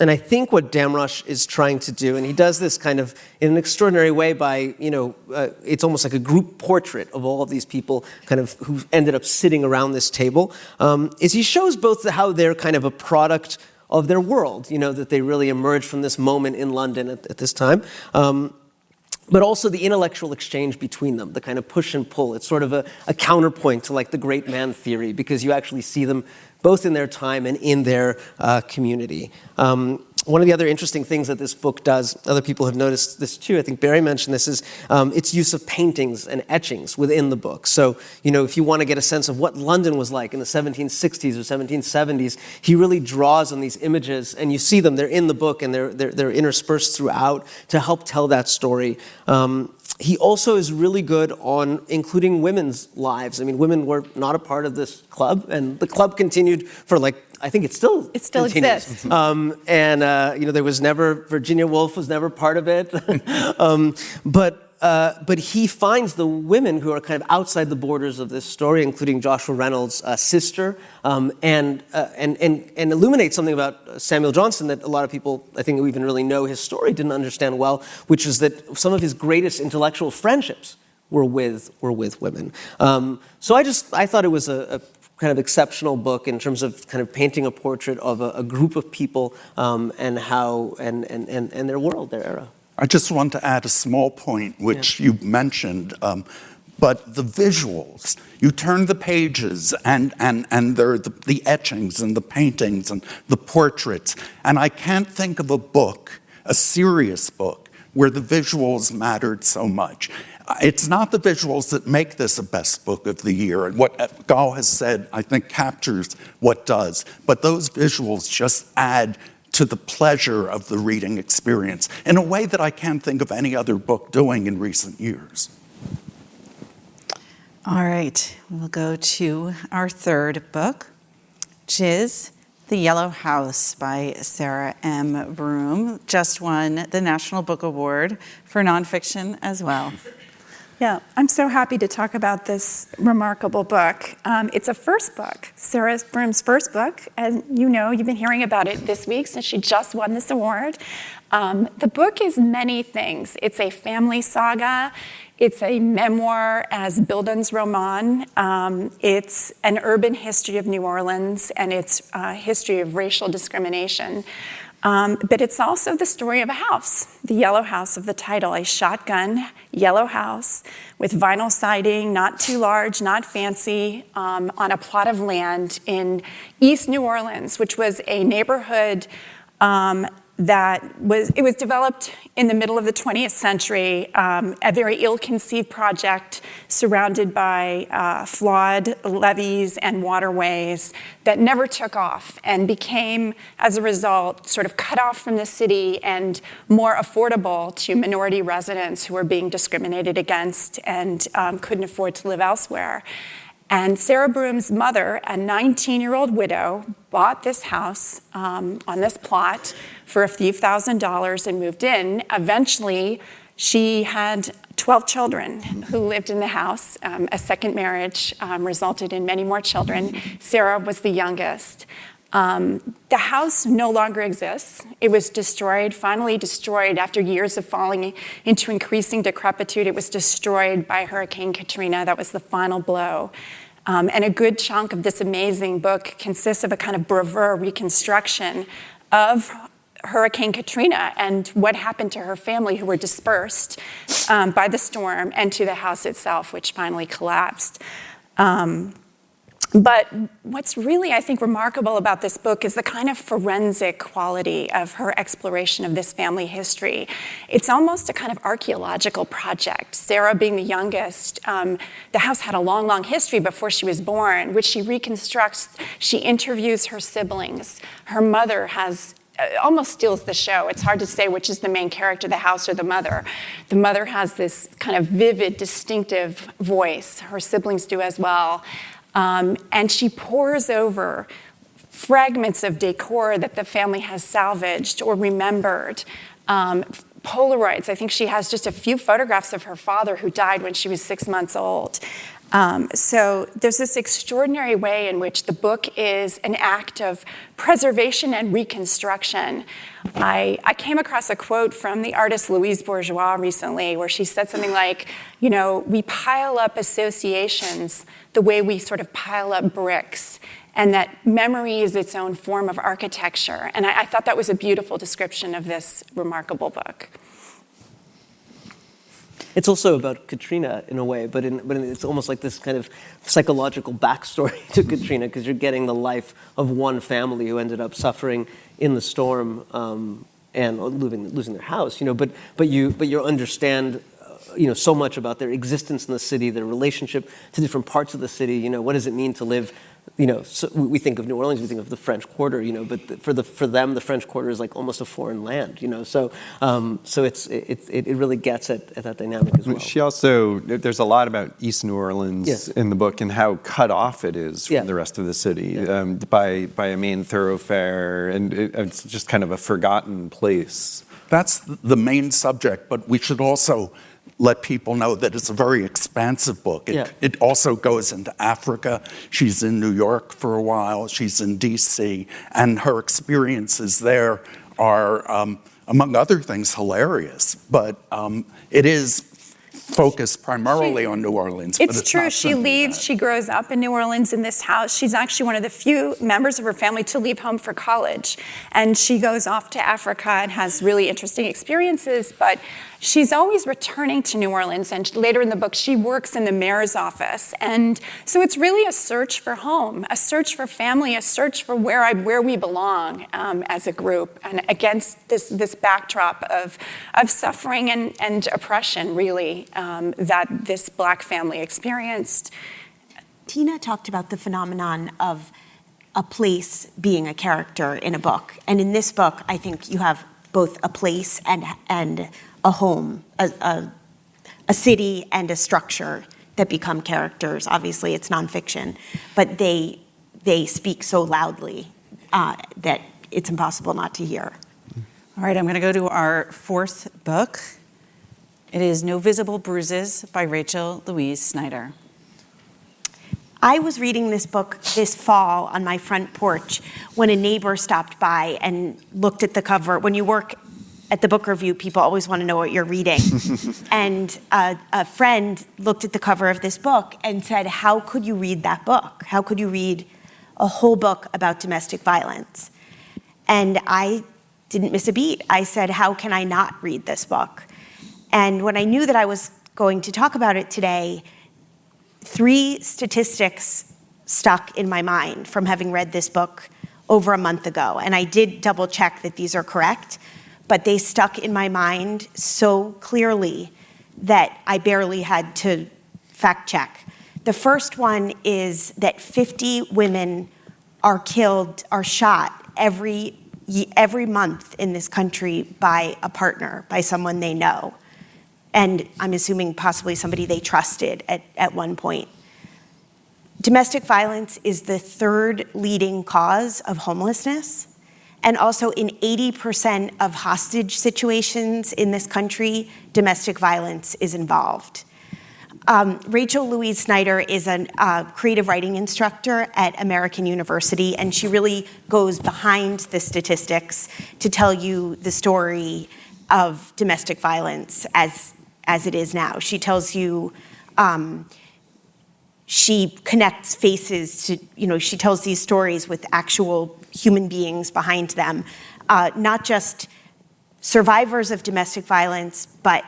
Speaker 5: And I think what Damrosch is trying to do, and he does this kind of in an extraordinary way by, it's almost like a group portrait of all of these people kind of who ended up sitting around this table, is he shows both how they're kind of a product of their world, that they really emerged from this moment in London at this time. But also the intellectual exchange between them, the kind of push and pull. It's sort of a counterpoint to like the great man theory, because you actually see them both in their time and in their community. One of the other interesting things that this book does, other people have noticed this too, I think Barry mentioned this, is its use of paintings and etchings within the book. So, if you want to get a sense of what London was like in the 1760s or 1770s, he really draws on these images, and you see them, they're in the book, and they're interspersed throughout to help tell that story. He also is really good on including women's lives. I mean, women were not a part of this club, and the club continued for I think it still continues.
Speaker 6: Exists.
Speaker 5: There was never, Virginia Woolf was never part of it. But he finds the women who are kind of outside the borders of this story, including Joshua Reynolds' sister, and illuminates something about Samuel Johnson that a lot of people, I think, who even really know his story didn't understand well, which is that some of his greatest intellectual friendships were with women. So I thought it was a kind of exceptional book in terms of kind of painting a portrait of a group of people and how and their world, their era.
Speaker 9: I just want to add a small point, which you mentioned, but the visuals. You turn the pages, and there are the etchings and the paintings and the portraits, and I can't think of a book, a serious book, where the visuals mattered so much. It's not the visuals that make this a best book of the year, and what Gal has said, I think, captures what does, but those visuals just add to the pleasure of the reading experience in a way that I can't think of any other book doing in recent years.
Speaker 3: All right, we'll go to our third book, which is The Yellow House by Sarah M. Broom. Just won the National Book Award for nonfiction as well.
Speaker 6: Yeah, I'm so happy to talk about this remarkable book. It's a first book, Sarah Broom's first book, and you've been hearing about it this week since she just won this award. The book is many things. It's a family saga. It's a memoir as Bildungsroman. It's an urban history of New Orleans, and it's a history of racial discrimination. But it's also the story of a house, the yellow house of the title, a shotgun yellow house with vinyl siding, not too large, not fancy, on a plot of land in East New Orleans, which was a neighborhood it was developed in the middle of the 20th century, a very ill-conceived project surrounded by flawed levees and waterways that never took off and became, as a result, sort of cut off from the city and more affordable to minority residents who were being discriminated against and couldn't afford to live elsewhere. And Sarah Broom's mother, a 19-year-old widow, bought this house on this plot for a few $1,000s and moved in. Eventually, she had 12 children who lived in the house. A second marriage resulted in many more children. Sarah was the youngest. The house no longer exists. It was destroyed, finally destroyed after years of falling into increasing decrepitude. It was destroyed by Hurricane Katrina. That was the final blow. And a good chunk of this amazing book consists of a kind of bravura reconstruction of Hurricane Katrina and what happened to her family who were dispersed by the storm, and to the house itself, which finally collapsed. But what's really, I think, remarkable about this book is the kind of forensic quality of her exploration of this family history. It's almost a kind of archaeological project. Sarah, being the youngest, the house had a long, long history before she was born, which she reconstructs. She interviews her siblings. Her mother almost steals the show. It's hard to say which is the main character, the house or the mother. The mother has this kind of vivid, distinctive voice. Her siblings do as well. And she pores over fragments of decor that the family has salvaged or remembered. Polaroids. I think she has just a few photographs of her father who died when she was 6 months old. So there's this extraordinary way in which the book is an act of preservation and reconstruction. I came across a quote from the artist Louise Bourgeois recently where she said something like, we pile up associations the way we sort of pile up bricks. and that memory is its own form of architecture. And I thought that was a beautiful description of this remarkable book.
Speaker 5: It's also about Katrina in a way, but it's almost like this kind of psychological backstory to Katrina, because you're getting the life of one family who ended up suffering in the storm and losing their house. But you understand so much about their existence in the city, their relationship to different parts of the city. What does it mean to live? So we think of New Orleans, we think of the French Quarter, but for them, the French Quarter is like almost a foreign land, So it really gets at that dynamic as well.
Speaker 7: She also, there's a lot about East New Orleans in the book and how cut off it is from the rest of the city by a main thoroughfare, and it's just kind of a forgotten place.
Speaker 9: That's the main subject, but we should also let people know that it's a very expansive book. It also goes into Africa. She's in New York for a while. She's in D.C. And her experiences there are, among other things, hilarious. But it is focused primarily on New Orleans.
Speaker 6: It's
Speaker 9: but
Speaker 6: true. She leaves. She grows up in New Orleans in this house. She's actually one of the few members of her family to leave home for college. And she goes off to Africa and has really interesting experiences. But she's always returning to New Orleans. And later in the book, she works in the mayor's office. And so it's really a search for home, a search for family, a search for where we belong as a group, and against this backdrop of suffering and oppression, really, that this Black family experienced.
Speaker 10: Tina talked about the phenomenon of a place being a character in a book. And in this book, I think you have both a place and a home, a city and a structure that become characters. Obviously, it's nonfiction, but they speak so loudly that it's impossible not to hear.
Speaker 3: All right, I'm going to go to our fourth book. It is No Visible Bruises by Rachel Louise Snyder.
Speaker 10: I was reading this book this fall on my front porch when a neighbor stopped by and looked at the cover. When you work at the book review, people always want to know what you're reading. And a friend looked at the cover of this book and said, how could you read that book? How could you read a whole book about domestic violence? And I didn't miss a beat. I said, how can I not read this book? And when I knew that I was going to talk about it today, 3 statistics stuck in my mind from having read this book over a month ago. And I did double check that these are correct, but they stuck in my mind so clearly that I barely had to fact check. The first one is that 50 women are shot every month in this country by a partner, by someone they know. And I'm assuming possibly somebody they trusted at one point. Domestic violence is the 3rd leading cause of homelessness. And also in 80% of hostage situations in this country, domestic violence is involved. Rachel Louise Snyder is a creative writing instructor at American University, and she really goes behind the statistics to tell you the story of domestic violence as it is now. She tells you, she connects faces to, she tells these stories with actual human beings behind them, not just survivors of domestic violence, but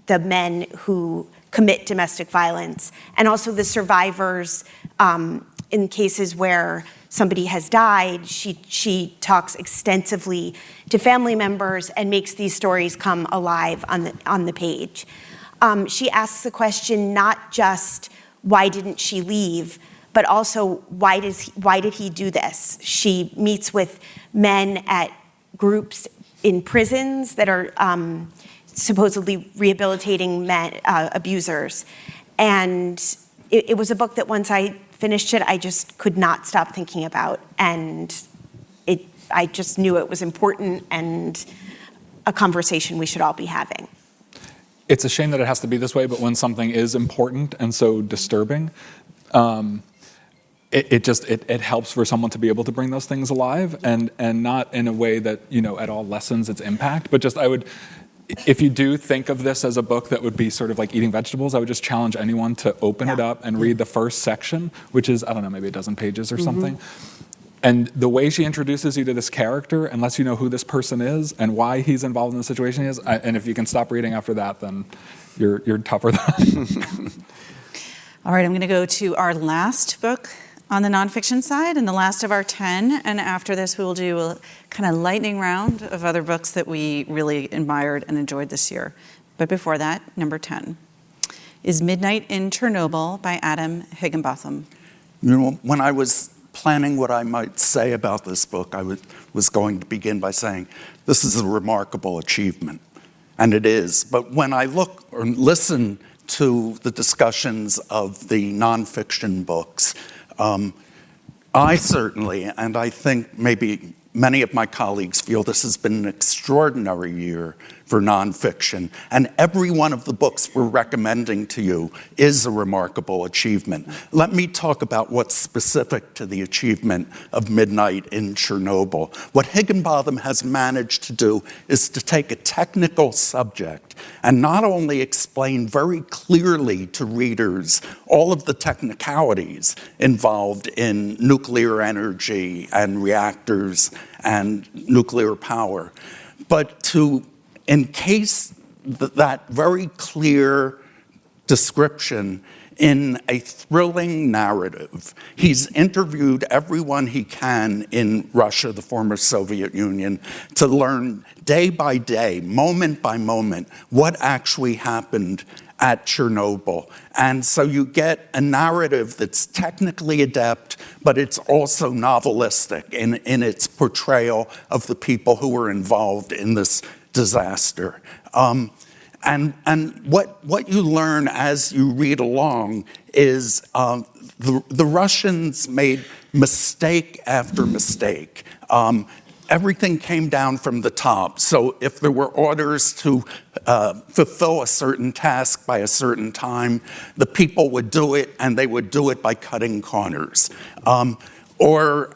Speaker 10: the men who commit domestic violence, and also the survivors in cases where somebody has died. She talks extensively to family members and makes these stories come alive on the page. She asks the question not just why didn't she leave, but also why did he do this? She meets with men at groups in prisons that are supposedly rehabilitating abusers. And it was a book that once I finished it, I just could not stop thinking about. And I just knew it was important and a conversation we should all be having.
Speaker 8: It's a shame that it has to be this way, but when something is important and so disturbing, it helps for someone to be able to bring those things alive, and not in a way that at all lessens its impact, but just if you do think of this as a book that would be sort of like eating vegetables, I would just challenge anyone to open it up and read the first section, which is, I don't know, maybe a dozen pages or something. And the way she introduces you to this character and lets you know who this person is and why he's involved in the situation he is, and if you can stop reading after that, then you're tougher than
Speaker 3: All right, I'm going to go to our last book on the nonfiction side and the last of our 10. And after this, we will do a kind of lightning round of other books that we really admired and enjoyed this year. But before that, number 10 is Midnight in Chernobyl by Adam Higginbotham.
Speaker 9: You know, when I was planning what I might say about this book, I was going to begin by saying, this is a remarkable achievement. And it is. But when I look or listen to the discussions of the nonfiction books, I certainly, and I think maybe many of my colleagues feel this has been an extraordinary year for nonfiction, and every one of the books we're recommending to you is a remarkable achievement. Let me talk about what's specific to the achievement of Midnight in Chernobyl. What Higginbotham has managed to do is to take a technical subject and not only explain very clearly to readers all of the technicalities involved in nuclear energy and reactors and nuclear power, but to encase that very clear description in a thrilling narrative. He's interviewed everyone he can in Russia, the former Soviet Union, to learn day by day, moment by moment, what actually happened at Chernobyl. And so you get a narrative that's technically adept, but it's also novelistic in its portrayal of the people who were involved in this disaster. And what you learn as you read along is the Russians made mistake after mistake. Everything came down from the top. So if there were orders to fulfill a certain task by a certain time, the people would do it, and they would do it by cutting corners. Or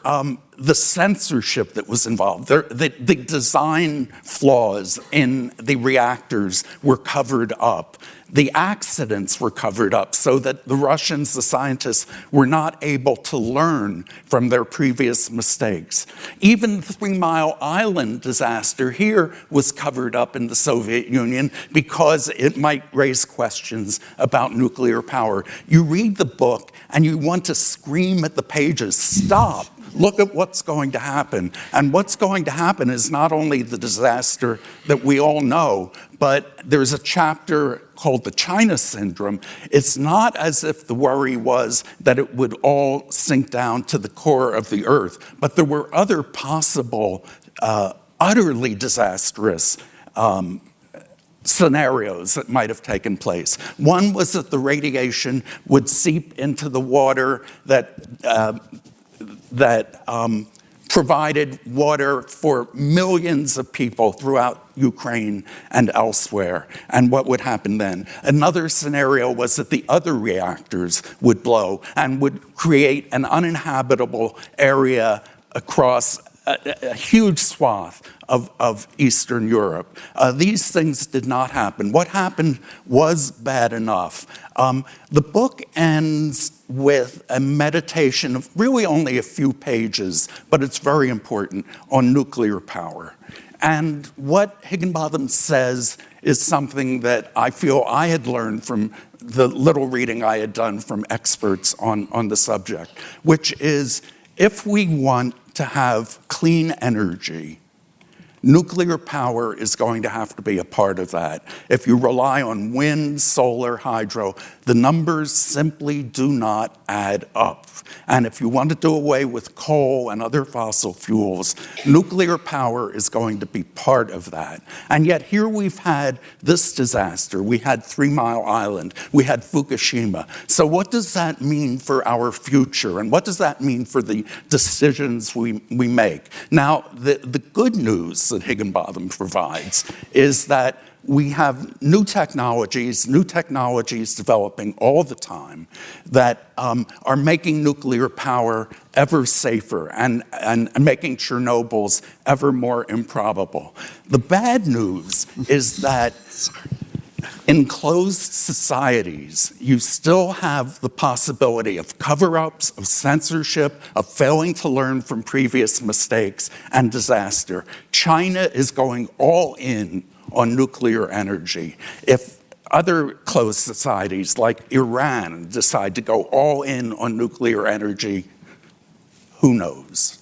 Speaker 9: the censorship that was involved. The design flaws in the reactors were covered up. The accidents were covered up so that the Russians, the scientists, were not able to learn from their previous mistakes. Even the 3 Mile Island disaster here was covered up in the Soviet Union because it might raise questions about nuclear power. You read the book and you want to scream at the pages, stop. Look at what's going to happen. And what's going to happen is not only the disaster that we all know, but there's a chapter called the China Syndrome. It's not as if the worry was that it would all sink down to the core of the earth, but there were other possible, utterly disastrous scenarios that might have taken place. One was that the radiation would seep into the water that provided water for millions of people throughout Ukraine and elsewhere, and what would happen then. Another scenario was that the other reactors would blow and would create an uninhabitable area across a huge swath of Eastern Europe. These things did not happen. What happened was bad enough. The book ends with a meditation of really only a few pages, but it's very important, on nuclear power. And what Higginbotham says is something that I feel I had learned from the little reading I had done from experts on the subject, which is, if we want to have clean energy, nuclear power is going to have to be a part of that. If you rely on wind, solar, hydro, the numbers simply do not add up. And if you want to do away with coal and other fossil fuels, nuclear power is going to be part of that. And yet here we've had this disaster. We had 3 Mile Island. We had Fukushima. So what does that mean for our future? And what does that mean for the decisions we make? Now, the good news that Higginbotham provides is that we have new technologies developing all the time that are making nuclear power ever safer and making Chernobyls ever more improbable. The bad news is that in closed societies, you still have the possibility of cover-ups, of censorship, of failing to learn from previous mistakes, and disaster. China is going all in on nuclear energy. If other closed societies like Iran decide to go all in on nuclear energy, who knows?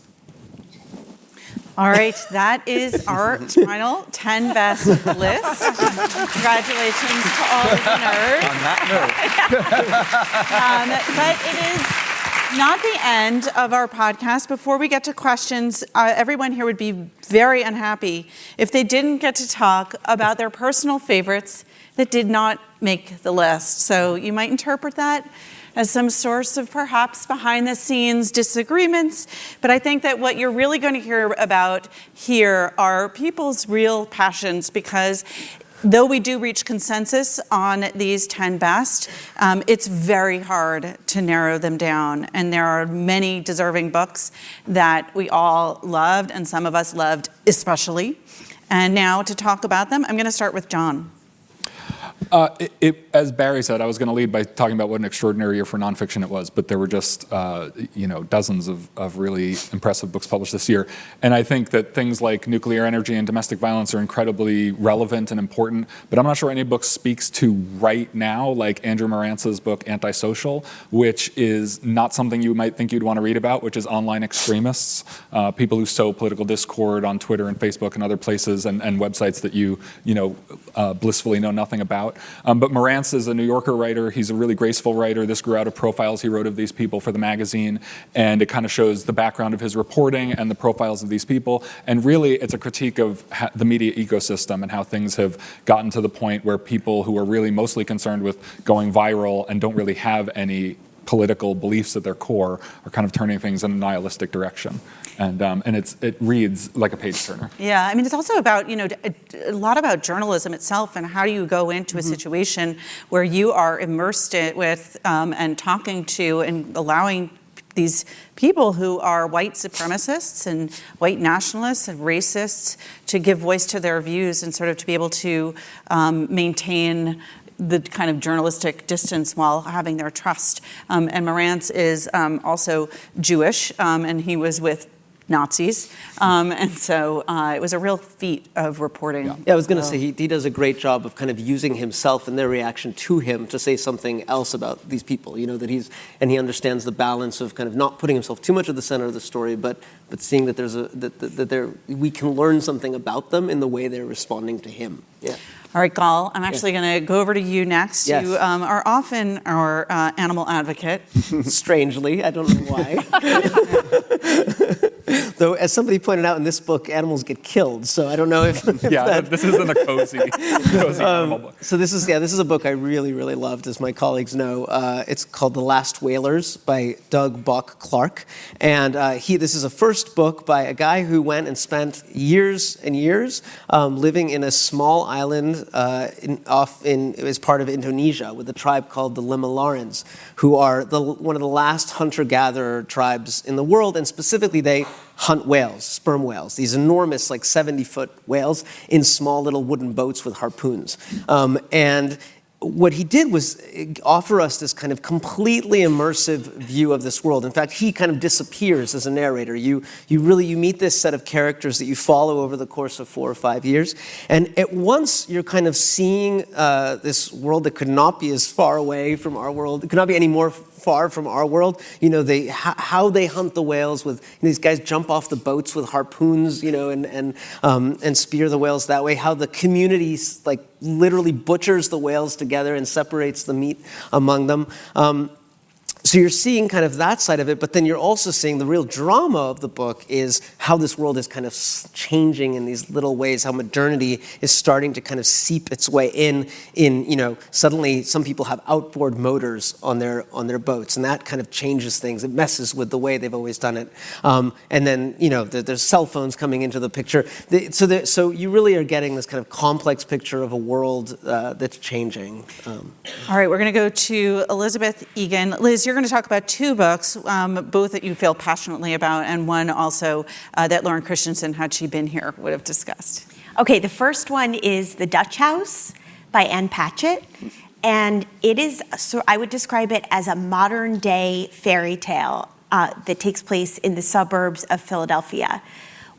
Speaker 3: All right, that is our final 10 best list. Congratulations to all of the nerds.
Speaker 7: On that note.
Speaker 3: But it is not the end of our podcast. Before we get to questions, everyone here would be very unhappy if they didn't get to talk about their personal favorites that did not make the list. So you might interpret that as some source of perhaps behind-the-scenes disagreements. But I think that what you're really going to hear about here are people's real passions, because though we do reach consensus on these 10 best, it's very hard to narrow them down. And there are many deserving books that we all loved, and some of us loved especially. And now to talk about them, I'm going to start with John.
Speaker 8: As Barry said, I was going to lead by talking about what an extraordinary year for nonfiction it was, but there were just dozens of really impressive books published this year. And I think that things like nuclear energy and domestic violence are incredibly relevant and important, but I'm not sure any book speaks to right now, like Andrew Marantz's book Antisocial, which is not something you might think you'd want to read about, which is online extremists, people who sow political discord on Twitter and Facebook and other places, and websites that you blissfully know nothing about. But Marantz is a New Yorker writer. He's a really graceful writer. This grew out of profiles he wrote of these people for the magazine, and it kind of shows the background of his reporting and the profiles of these people. And really, it's a critique of the media ecosystem and how things have gotten to the point where people who are really mostly concerned with going viral and don't really have any political beliefs at their core are kind of turning things in a nihilistic direction. And it reads like a page turner.
Speaker 3: Yeah, I mean, it's also about, a lot about journalism itself, and how do you go into a situation where you are immersed with and talking to and allowing these people who are white supremacists and white nationalists and racists to give voice to their views and sort of to be able to maintain the kind of journalistic distance while having their trust. And Marantz is also Jewish, and he was with Nazis, and so it was a real feat of reporting.
Speaker 5: Yeah, I was going to say he does a great job of kind of using himself and their reaction to him to say something else about these people. That he understands the balance of kind of not putting himself too much at the center of the story, but seeing that we can learn something about them in the way they're responding to him. Yeah.
Speaker 3: All right, Gal, I'm actually going to go over to you next.
Speaker 5: Yes.
Speaker 3: You are often our animal advocate.
Speaker 5: Strangely, I don't know why. Though, as somebody pointed out in this book, animals get killed, so I don't know if
Speaker 8: this isn't a cozy animal book.
Speaker 5: So this is a book I really, really loved, as my colleagues know. It's called The Last Whalers by Doug Bok Clark, and this is a first book by a guy who went and spent years and years living in a small island as part of Indonesia with a tribe called the Limalarans, who are one of the last hunter-gatherer tribes in the world, and specifically they hunt whales, sperm whales, these enormous, like 70-foot whales in small little wooden boats with harpoons. And what he did was offer us this kind of completely immersive view of this world. In fact, he kind of disappears as a narrator. You meet this set of characters that you follow over the course of 4 or 5 years, and at once you're kind of seeing this world that could not be as far away from our world. It could not be any more far from our world. How they hunt the whales with these guys jump off the boats with harpoons, and spear the whales that way. How the community literally butchers the whales together and separates the meat among them. So you're seeing kind of that side of it, but then you're also seeing the real drama of the book is how this world is kind of changing in these little ways, how modernity is starting to kind of seep its way in, suddenly some people have outboard motors on their boats, and that kind of changes things. It messes with the way they've always done it. And then, there's cell phones coming into the picture. So you really are getting this kind of complex picture of a world that's changing.
Speaker 3: All right, we're going to go to Elizabeth Egan. Liz, you're going to talk about two books, both that you feel passionately about, and one also that Lauren Christensen, had she been here, would have discussed.
Speaker 10: Okay, the first one is The Dutch House by Ann Patchett. And it is, so I would describe it as a modern day fairy tale that takes place in the suburbs of Philadelphia,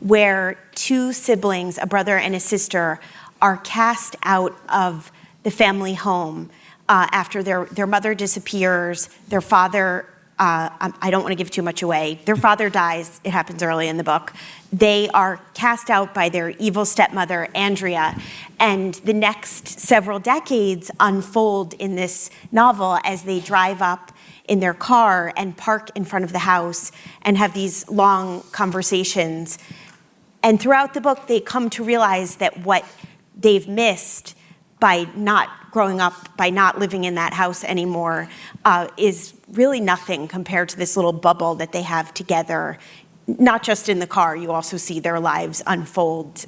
Speaker 10: where two siblings, a brother and a sister, are cast out of the family home after their mother disappears, their father, I don't want to give too much away, their father dies, it happens early in the book. They are cast out by their evil stepmother, Andrea, and the next several decades unfold in this novel as they drive up in their car and park in front of the house and have these long conversations. And throughout the book, they come to realize that what they've missed by not growing up, by not living in that house anymore, is really nothing compared to this little bubble that they have together. Not just in the car, you also see their lives unfold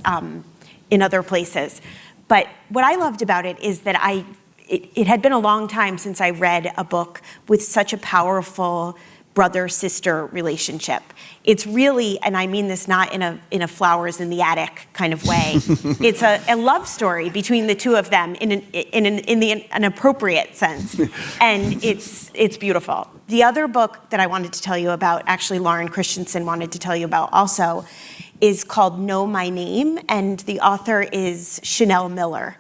Speaker 10: in other places. But what I loved about it is that it had been a long time since I read a book with such a powerful brother-sister relationship. It's really, and I mean this not in a flowers in the attic kind of way, it's a love story between the two of them in an appropriate sense, and it's beautiful. The other book that I wanted to tell you about, actually Lauren Christensen wanted to tell you about also, is called Know My Name, and the author is Chanel Miller.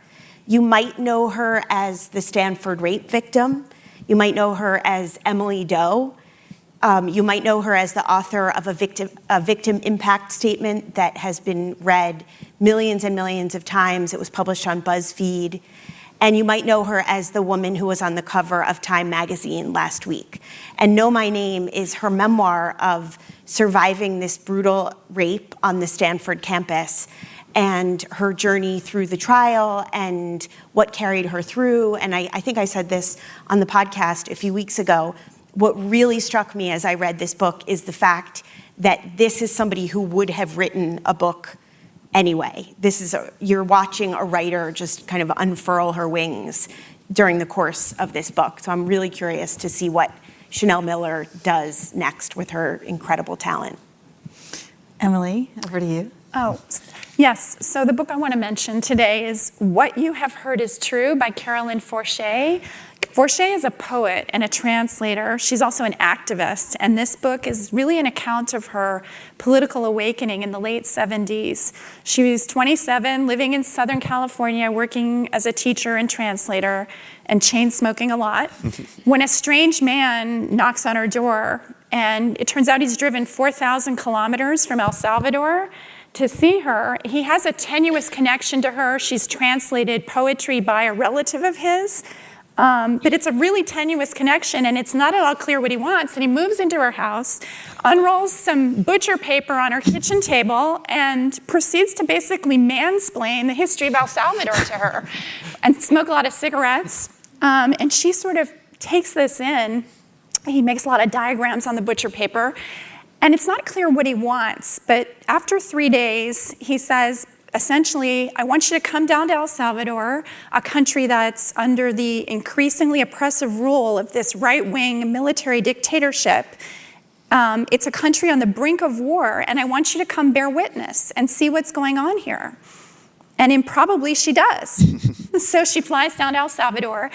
Speaker 10: You might know her as the Stanford rape victim. You might know her as Emily Doe. You might know her as the author of a victim impact statement that has been read millions and millions of times. It was published on BuzzFeed. And you might know her as the woman who was on the cover of Time magazine last week. And Know My Name is her memoir of surviving this brutal rape on the Stanford campus and her journey through the trial and what carried her through. And I think I said this on the podcast a few weeks ago. What really struck me as I read this book is the fact that this is somebody who would have written a book anyway. You're watching a writer just kind of unfurl her wings during the course of this book. So I'm really curious to see what Chanel Miller does next with her incredible talent.
Speaker 3: Emily, over to you.
Speaker 6: Oh, yes. So the book I want to mention today is What You Have Heard Is True by Carolyn Forche. Forche is a poet and a translator. She's also an activist, and this book is really an account of her political awakening in the late 70s. She was 27, living in Southern California, working as a teacher and translator, and chain smoking a lot, when a strange man knocks on her door, and it turns out he's driven 4,000 kilometers from El Salvador to see her. He has a tenuous connection to her. She's translated poetry by a relative of his. But it's a really tenuous connection, and it's not at all clear what he wants. And he moves into her house, unrolls some butcher paper on her kitchen table, and proceeds to basically mansplain the history of El Salvador to her, and smoke a lot of cigarettes. And she sort of takes this in. He makes a lot of diagrams on the butcher paper, and it's not clear what he wants. But after 3 days, he says, essentially, I want you to come down to El Salvador, a country that's under the increasingly oppressive rule of this right-wing military dictatorship. It's a country on the brink of war, and I want you to come bear witness and see what's going on here. And improbably she does. So she flies down to El Salvador.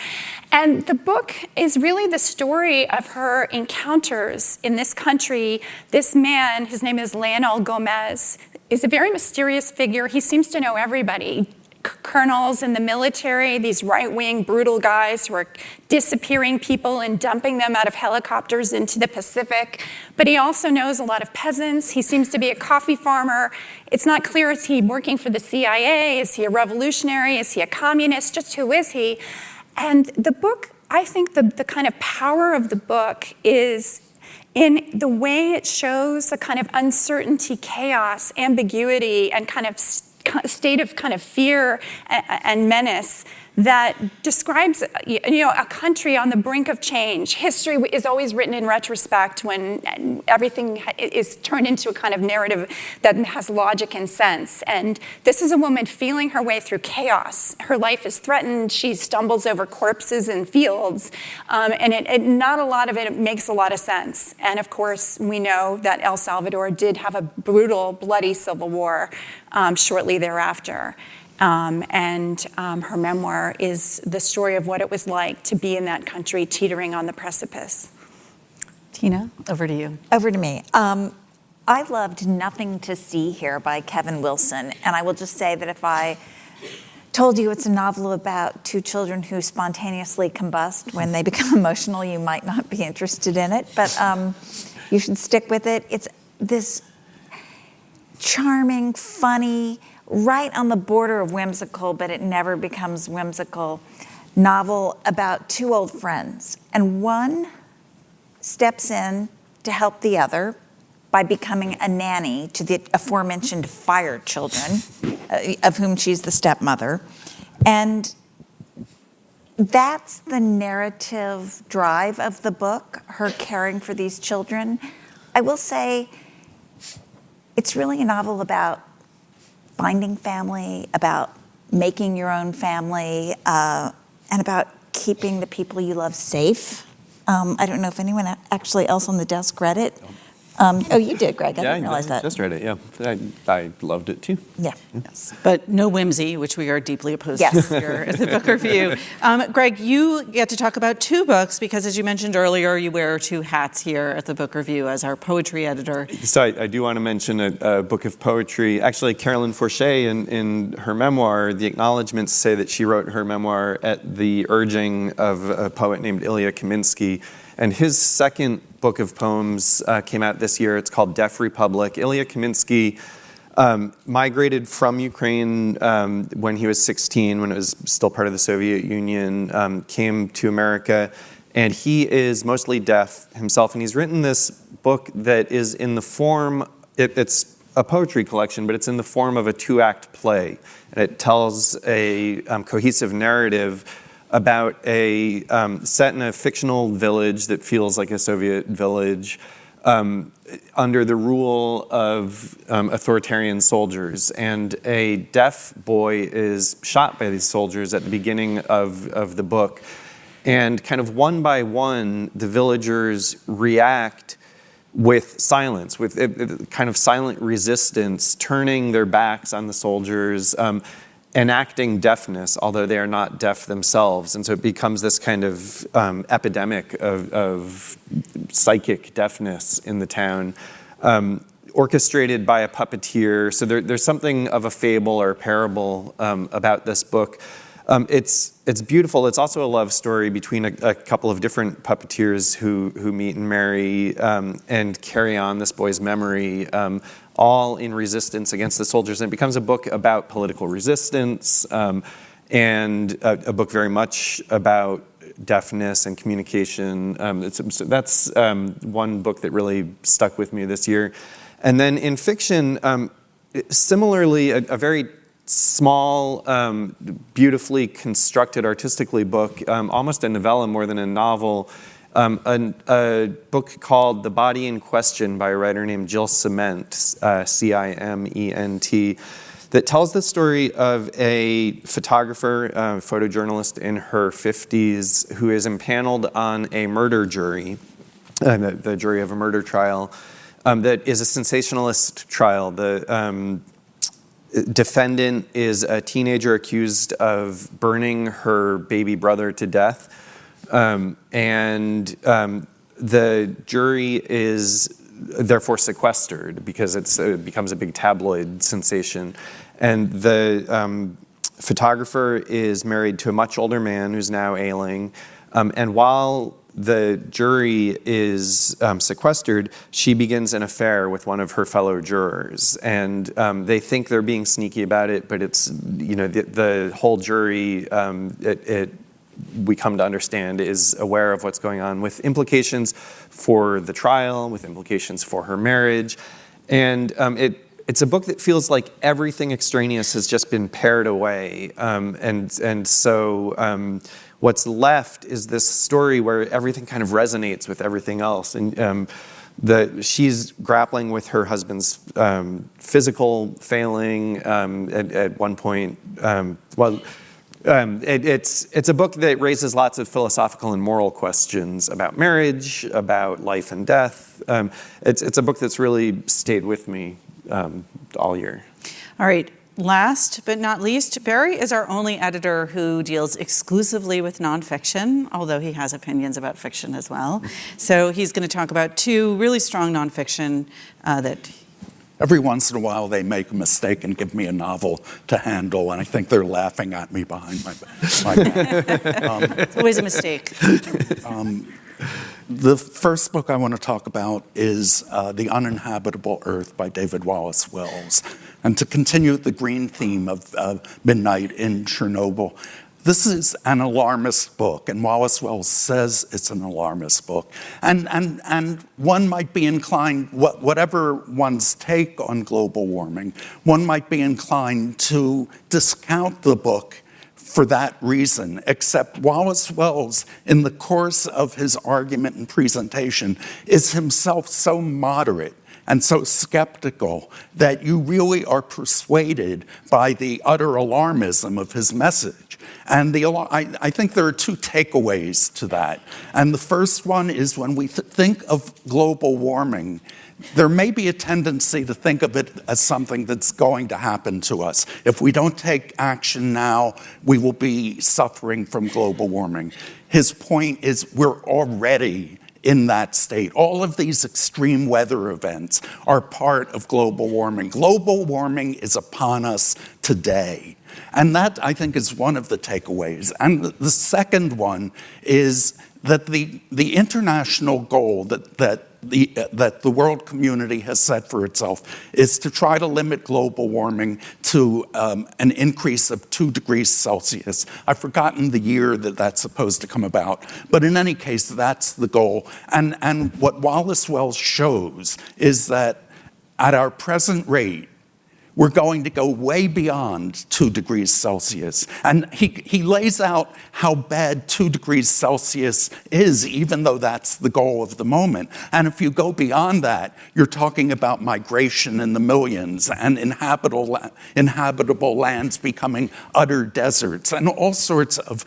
Speaker 6: And the book is really the story of her encounters in this country. This man, his name is Leonel Gomez, is a very mysterious figure. He seems to know everybody. Colonels in the military, these right-wing brutal guys who are disappearing people and dumping them out of helicopters into the Pacific. But he also knows a lot of peasants. He seems to be a coffee farmer. It's not clear, is he working for the CIA? Is he a revolutionary? Is he a communist? Just who is he? And the book I think the kind of power of the book is in the way it shows the kind of uncertainty, chaos, ambiguity, and kind of state of kind of fear and menace that describes, a country on the brink of change. History is always written in retrospect when everything is turned into a kind of narrative that has logic and sense. And this is a woman feeling her way through chaos. Her life is threatened. She stumbles over corpses in fields. And not a lot of it makes a lot of sense. And of course, we know that El Salvador did have a brutal, bloody civil war shortly thereafter. Her memoir is the story of what it was like to be in that country teetering on the precipice.
Speaker 3: Tina, over to you.
Speaker 4: Over to me. I loved Nothing to See Here by Kevin Wilson, and I will just say that if I told you it's a novel about two children who spontaneously combust when they become emotional, you might not be interested in it, but you should stick with it. It's this charming, funny, right on the border of whimsical, but it never becomes whimsical, novel about two old friends. And one steps in to help the other by becoming a nanny to the aforementioned fire children, of whom she's the stepmother. And that's the narrative drive of the book, her caring for these children. I will say it's really a novel about finding family, about making your own family, and about keeping the people you love safe. I don't know if anyone actually else on the desk read it. Oh, you did, Greg. I didn't realize that.
Speaker 7: I just read it, yeah. I loved it too.
Speaker 4: Yeah.
Speaker 3: Yes. But no whimsy, which we are deeply opposed
Speaker 4: Yes.
Speaker 3: to here at the Book Review. Greg, you get to talk about two books because, as you mentioned earlier, you wear two hats here at the Book Review as our poetry editor.
Speaker 7: So I do want to mention a book of poetry. Actually, Carolyn Forche, in her memoir, the acknowledgments say that she wrote her memoir at the urging of a poet named Ilya Kaminsky. And his second book of poems came out this year. It's called Deaf Republic. Ilya Kaminsky migrated from Ukraine when he was 16, when it was still part of the Soviet Union, came to America, and he is mostly deaf himself. And he's written this book that is in the form, it's a poetry collection, but it's in the form of a 2-act play. And it tells a cohesive narrative about a set in a fictional village that feels like a Soviet village under the rule of authoritarian soldiers. And a deaf boy is shot by these soldiers at the beginning of the book. And kind of one by one, the villagers react with silence, with kind of silent resistance, turning their backs on the soldiers, enacting deafness, although they are not deaf themselves. And so it becomes this kind of epidemic of psychic deafness in the town, orchestrated by a puppeteer. So there's something of a fable or a parable about this book. It's beautiful. It's also a love story between a couple of different puppeteers who meet and marry and carry on this boy's memory, all in resistance against the soldiers. And it becomes a book about political resistance and a book very much about deafness and communication. So that's one book that really stuck with me this year. And then in fiction, similarly, a very small, beautifully constructed artistically book, almost a novella more than a novel, a book called The Body in Question by a writer named Jill Ciment, C-I-M-E-N-T, that tells the story of a photographer, photojournalist in her 50s who is impaneled on a murder jury, the jury of a murder trial, that is a sensationalist trial. The defendant is a teenager accused of burning her baby brother to death. The jury is therefore sequestered because it becomes a big tabloid sensation. And the photographer is married to a much older man who's now ailing. And while the jury is sequestered, she begins an affair with one of her fellow jurors. And they think they're being sneaky about it, but it's, the whole jury, it we come to understand, is aware of what's going on, with implications for the trial, with implications for her marriage. And it's a book that feels like everything extraneous has just been pared away. And so what's left is this story where everything kind of resonates with everything else. And she's grappling with her husband's physical failing at one point. It's a book that raises lots of philosophical and moral questions about marriage, about life and death. It's a book that's really stayed with me all year.
Speaker 3: All right. Last but not least, Barry is our only editor who deals exclusively with nonfiction, although he has opinions about fiction as well. So he's going to talk about two really strong nonfiction that...
Speaker 9: Every once in a while, they make a mistake and give me a novel to handle, and I think they're laughing at me behind my back.
Speaker 3: It's always a mistake.
Speaker 9: The first book I want to talk about is The Uninhabitable Earth by David Wallace Wells. And to continue the green theme of Midnight in Chernobyl, this is an alarmist book, and Wallace Wells says it's an alarmist book. And one might be inclined, whatever one's take on global warming, one might be inclined to discount the book for that reason, except Wallace Wells, in the course of his argument and presentation, is himself so moderate and so skeptical that you really are persuaded by the utter alarmism of his message. And I think there are two takeaways to that. And the first one is when we think of global warming, there may be a tendency to think of it as something that's going to happen to us. If we don't take action now, we will be suffering from global warming. His point is we're already in that state. All of these extreme weather events are part of global warming. Global warming is upon us today. And that, I think, is one of the takeaways. And the second one is that the international goal that the world community has set for itself is to try to limit global warming to an increase of 2 degrees Celsius. I've forgotten the year that that's supposed to come about, but in any case, that's the goal. And what Wallace Wells shows is that at our present rate, we're going to go way beyond 2 degrees Celsius. And he lays out how bad 2 degrees Celsius is, even though that's the goal of the moment. And if you go beyond that, you're talking about migration in the millions and inhabitable lands becoming utter deserts and all sorts of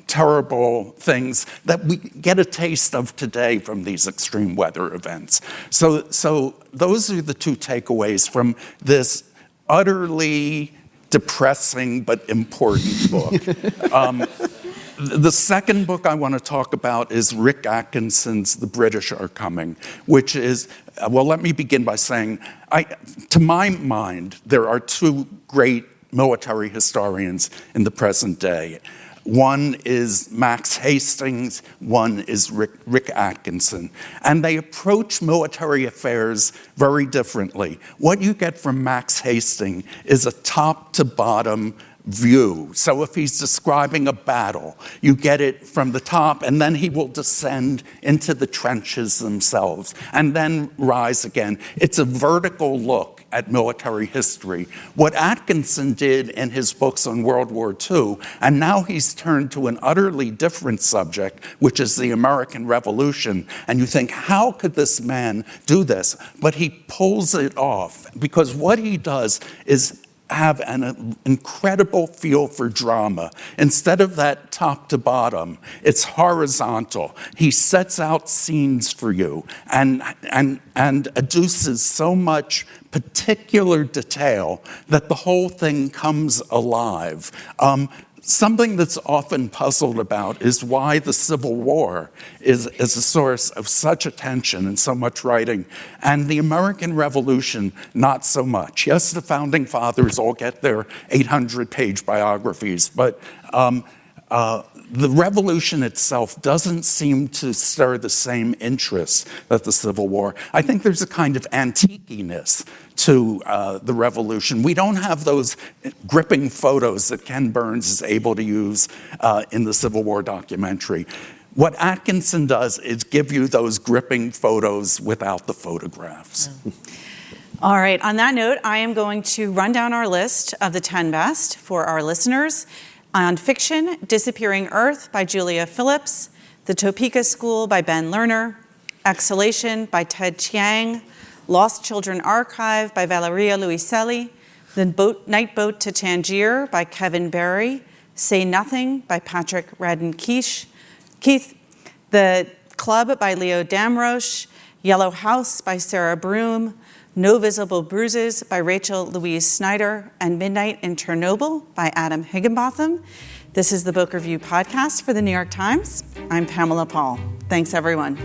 Speaker 9: terrible things that we get a taste of today from these extreme weather events. So those are the two takeaways from this utterly depressing but important book. The second book I want to talk about is Rick Atkinson's The British Are Coming, which is, well, let me begin by saying, to my mind, there are two great military historians in the present day. One is Max Hastings, one is Rick Atkinson. And they approach military affairs very differently. What you get from Max Hastings is a top-to-bottom view. So if he's describing a battle, you get it from the top, and then he will descend into the trenches themselves, and then rise again. It's a vertical look at military history. What Atkinson did in his books on World War II, and now he's turned to an utterly different subject, which is the American Revolution, and you think, how could this man do this? But he pulls it off, because what he does is have an incredible feel for drama. Instead of that top to bottom, it's horizontal. He sets out scenes for you and adduces so much particular detail that the whole thing comes alive. Something that's often puzzled about is why the Civil War is a source of such attention and so much writing, and the American Revolution, not so much. Yes, the Founding Fathers all get their 800-page biographies, but the revolution itself doesn't seem to stir the same interest that the Civil War. I think there's a kind of antiqueness to the revolution. We don't have those gripping photos that Ken Burns is able to use in the Civil War documentary. What Atkinson does is give you those gripping photos without the photographs.
Speaker 3: All right, on that note, I am going to run down our list of the 10 best for our listeners. On fiction, Disappearing Earth by Julia Phillips, The Topeka School by Ben Lerner, Exhalation by Ted Chiang, Lost Children Archive by Valeria Luiselli, The Night Boat to Tangier by Kevin Barry, Say Nothing by Patrick Radden Keith, The Club by Leo Damrosch, Yellow House by Sarah Broom, No Visible Bruises by Rachel Louise Snyder, and Midnight in Chernobyl by Adam Higginbotham. This is the Book Review podcast for the New York Times. I'm Pamela Paul. Thanks, everyone.